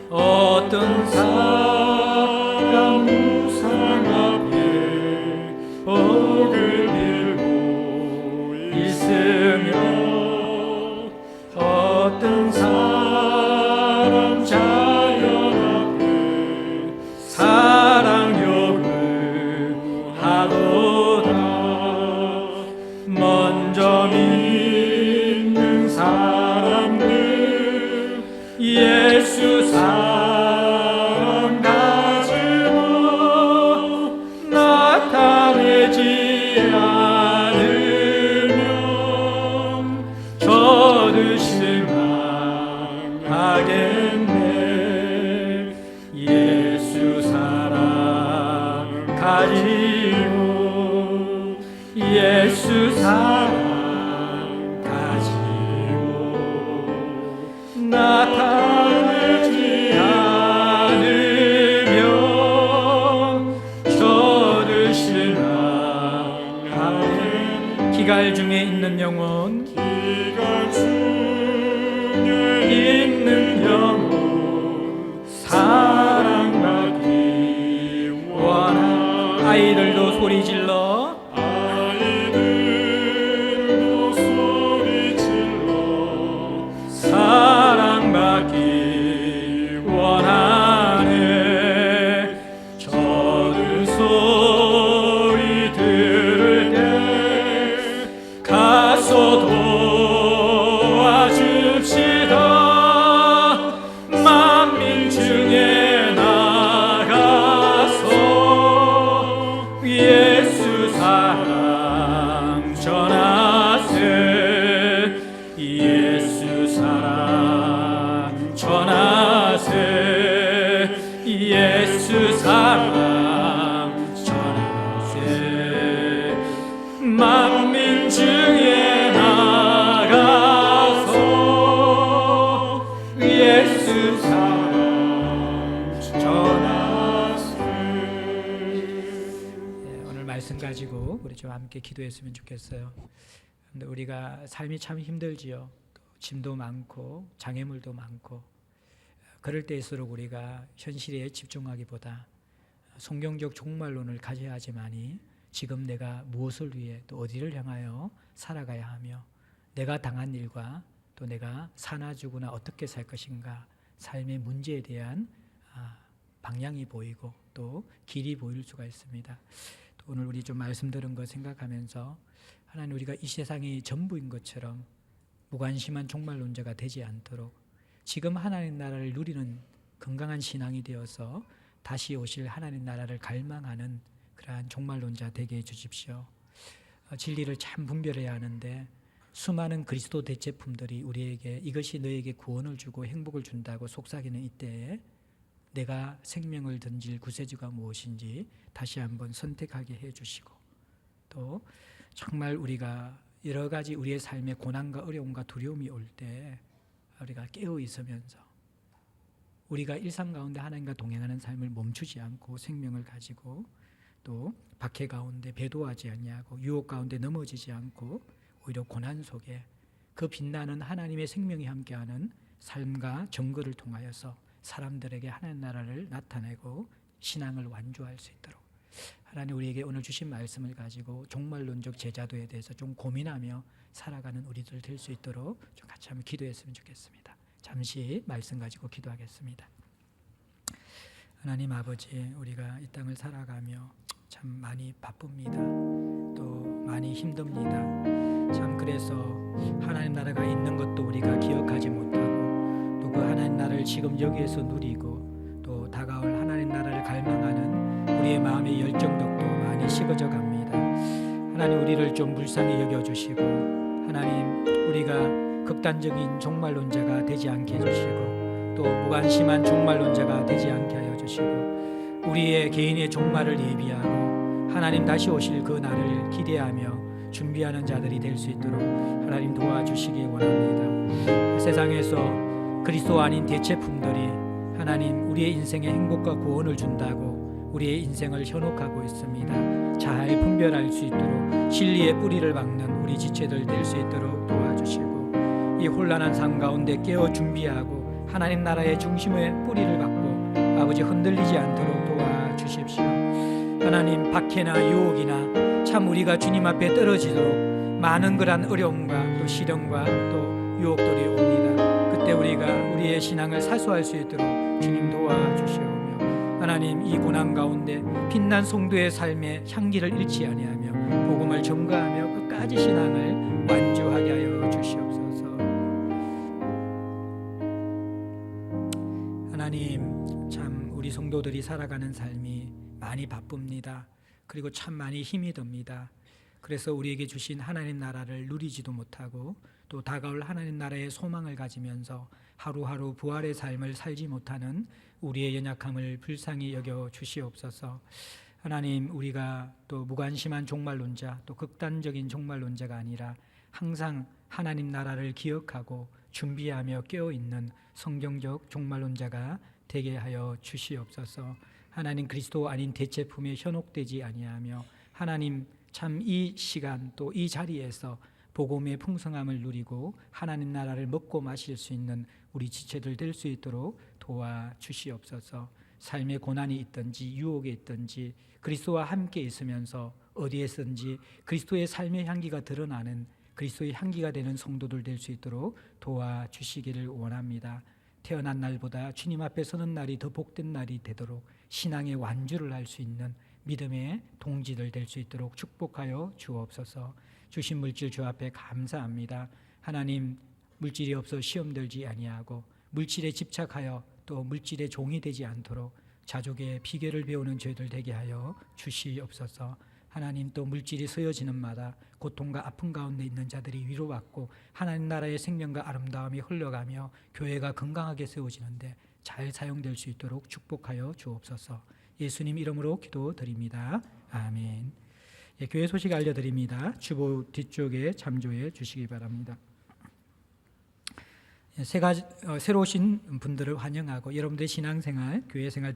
어떤 사람 우상 앞에 복을 빌고 있으며 어떤 사람 자연 앞에 사랑 요구하도다. 먼저 믿는 사람들 예수 사랑 가지고 나타내지 않으면 저도 실망하겠네. 기갈 중에 있는 영혼, 기갈 중에 있는 영혼 사랑받기 원하네. 아이들도 소리 질러 아이들도 소리 질러 사랑받기 원하네. 저들 소리 들을 때 가서 도와줍시다. 만민 중에 나가서 예수 사랑 전하세. 예수 사랑 전하세. 예수 사랑 전하세. 만민 중에 나가서 예수 사랑 전하세. 오늘 말씀 가지고 우리 좀 함께 기도했으면 좋겠어요. 근데 우리가 삶이 참 힘들지요. 또 짐도 많고 장애물도 많고 그럴 때일수록 우리가 현실에 집중하기보다 성경적 종말론을 가져야 하지만이 지금 내가 무엇을 위해 또 어디를 향하여 살아가야 하며 내가 당한 일과 또 내가 사나 죽으나 어떻게 살 것인가 삶의 문제에 대한 방향이 보이고 또 길이 보일 수가 있습니다. 또 오늘 우리 좀 말씀 들은 거 생각하면서 하나님 우리가 이 세상이 전부인 것처럼 무관심한 종말론자가 되지 않도록 지금 하나님 나라를 누리는 건강한 신앙이 되어서 다시 오실 하나님 나라를 갈망하는 그러한 종말론자 되게 해주십시오. 진리를 참 분별해야 하는데 수많은 그리스도 대체품들이 우리에게 이것이 너에게 구원을 주고 행복을 준다고 속삭이는 이때에 내가 생명을 던질 구세주가 무엇인지 다시 한번 선택하게 해주시고 또 정말 우리가 여러 가지 우리의 삶에 고난과 어려움과 두려움이 올 때 우리가 깨어 있으면서 우리가 일상 가운데 하나님과 동행하는 삶을 멈추지 않고 생명을 가지고 또 박해 가운데 배도하지 아니하고 유혹 가운데 넘어지지 않고 오히려 고난 속에 그 빛나는 하나님의 생명이 함께하는 삶과 정거를 통하여서 사람들에게 하나님 나라를 나타내고 신앙을 완주할 수 있도록 하나님 우리에게 오늘 주신 말씀을 가지고 종말론적 제자도에 대해서 좀 고민하며 살아가는 우리들 될 수 있도록 좀 같이 한번 기도했으면 좋겠습니다. 잠시 말씀 가지고 기도하겠습니다. 하나님 아버지, 우리가 이 땅을 살아가며 참 많이 바쁩니다. 또 많이 힘듭니다. 참 그래서 하나님 나라가 있는 것도 우리가 기억하지 못하고 또 그 하나님 나라를 지금 여기에서 누리고 또 다가올 하나님 나라를 갈망하는 우리의 마음의 열정력도 많이 식어져 갑니다. 하나님 우리를 좀 불쌍히 여겨주시고 하나님 우리가 극단적인 종말론자가 되지 않게 해주시고 또 무관심한 종말론자가 되지 않게 하여 주시고 우리의 개인의 종말을 예비하고 하나님 다시 오실 그 날을 기대하며 준비하는 자들이 될 수 있도록 하나님 도와주시기 원합니다. 세상에서 그리스도 아닌 대체품들이 하나님 우리의 인생에 행복과 구원을 준다고 우리의 인생을 현혹하고 있습니다. 잘 분별할 수 있도록 진리의 뿌리를 박는 우리 지체들 될 수 있도록 도와주시고 이 혼란한 삶 가운데 깨어 준비하고 하나님 나라의 중심의 뿌리를 박고 아버지 흔들리지 않도록 도와주십시오. 하나님 박해나 유혹이나 참 우리가 주님 앞에 떨어지도록 많은 그런 어려움과 또 시련과 또 유혹들이 옵니다. 그때 우리가 우리의 신앙을 사수할 수 있도록 주님 도와주시오며 하나님 이 고난 가운데 빛난 성도의 삶의 향기를 잃지 아니하며 복음을 전가하며 끝까지 신앙을 완주하게 하여 주시옵소서. 하나님 참 우리 성도들이 살아가는 삶이 많이 바쁩니다. 그리고 참 많이 힘이 듭니다. 그래서 우리에게 주신 하나님 나라를 누리지도 못하고 또 다가올 하나님 나라의 소망을 가지면서 하루하루 부활의 삶을 살지 못하는 우리의 연약함을 불쌍히 여겨 주시옵소서. 하나님 우리가 또 무관심한 종말론자 또 극단적인 종말론자가 아니라 항상 하나님 나라를 기억하고 준비하며 깨어있는 성경적 종말론자가 되게 하여 주시옵소서. 하나님 그리스도 아닌 대체품에 현혹되지 아니하며 하나님 참 이 시간 또 이 자리에서 복음의 풍성함을 누리고 하나님 나라를 먹고 마실 수 있는 우리 지체들 될 수 있도록 도와주시옵소서. 삶의 고난이 있든지 유혹이 있든지 그리스도와 함께 있으면서 어디에서든지 그리스도의 삶의 향기가 드러나는 그리스도의 향기가 되는 성도들 될 수 있도록 도와주시기를 원합니다. 태어난 날보다 주님 앞에 서는 날이 더 복된 날이 되도록 신앙의 완주를 할 수 있는 믿음의 동지들 될 수 있도록 축복하여 주옵소서. 주신 물질 주 앞에 감사합니다. 하나님, 물질이 없어 시험 들지 아니하고 물질에 집착하여 또 물질의 종이 되지 않도록 자족의 비결을 배우는 저희들 되게 하여 주시옵소서. 하나님, 또 물질이 쓰여지는 마다 고통과 아픔 가운데 있는 자들이 위로받고 하나님 나라의 생명과 아름다움이 흘러가며 교회가 건강하게 세워지는데 잘 사용될 수 있도록 축복하여 주옵소서. 예수님 이름으로 기도드립니다. 아멘. 예, 교회 소식 알려드립니다. 주보 뒤쪽에 참조해 주시기 바랍니다. 새로 오신 분들을 환영하고 여러분들의 신앙생활, 교회 생활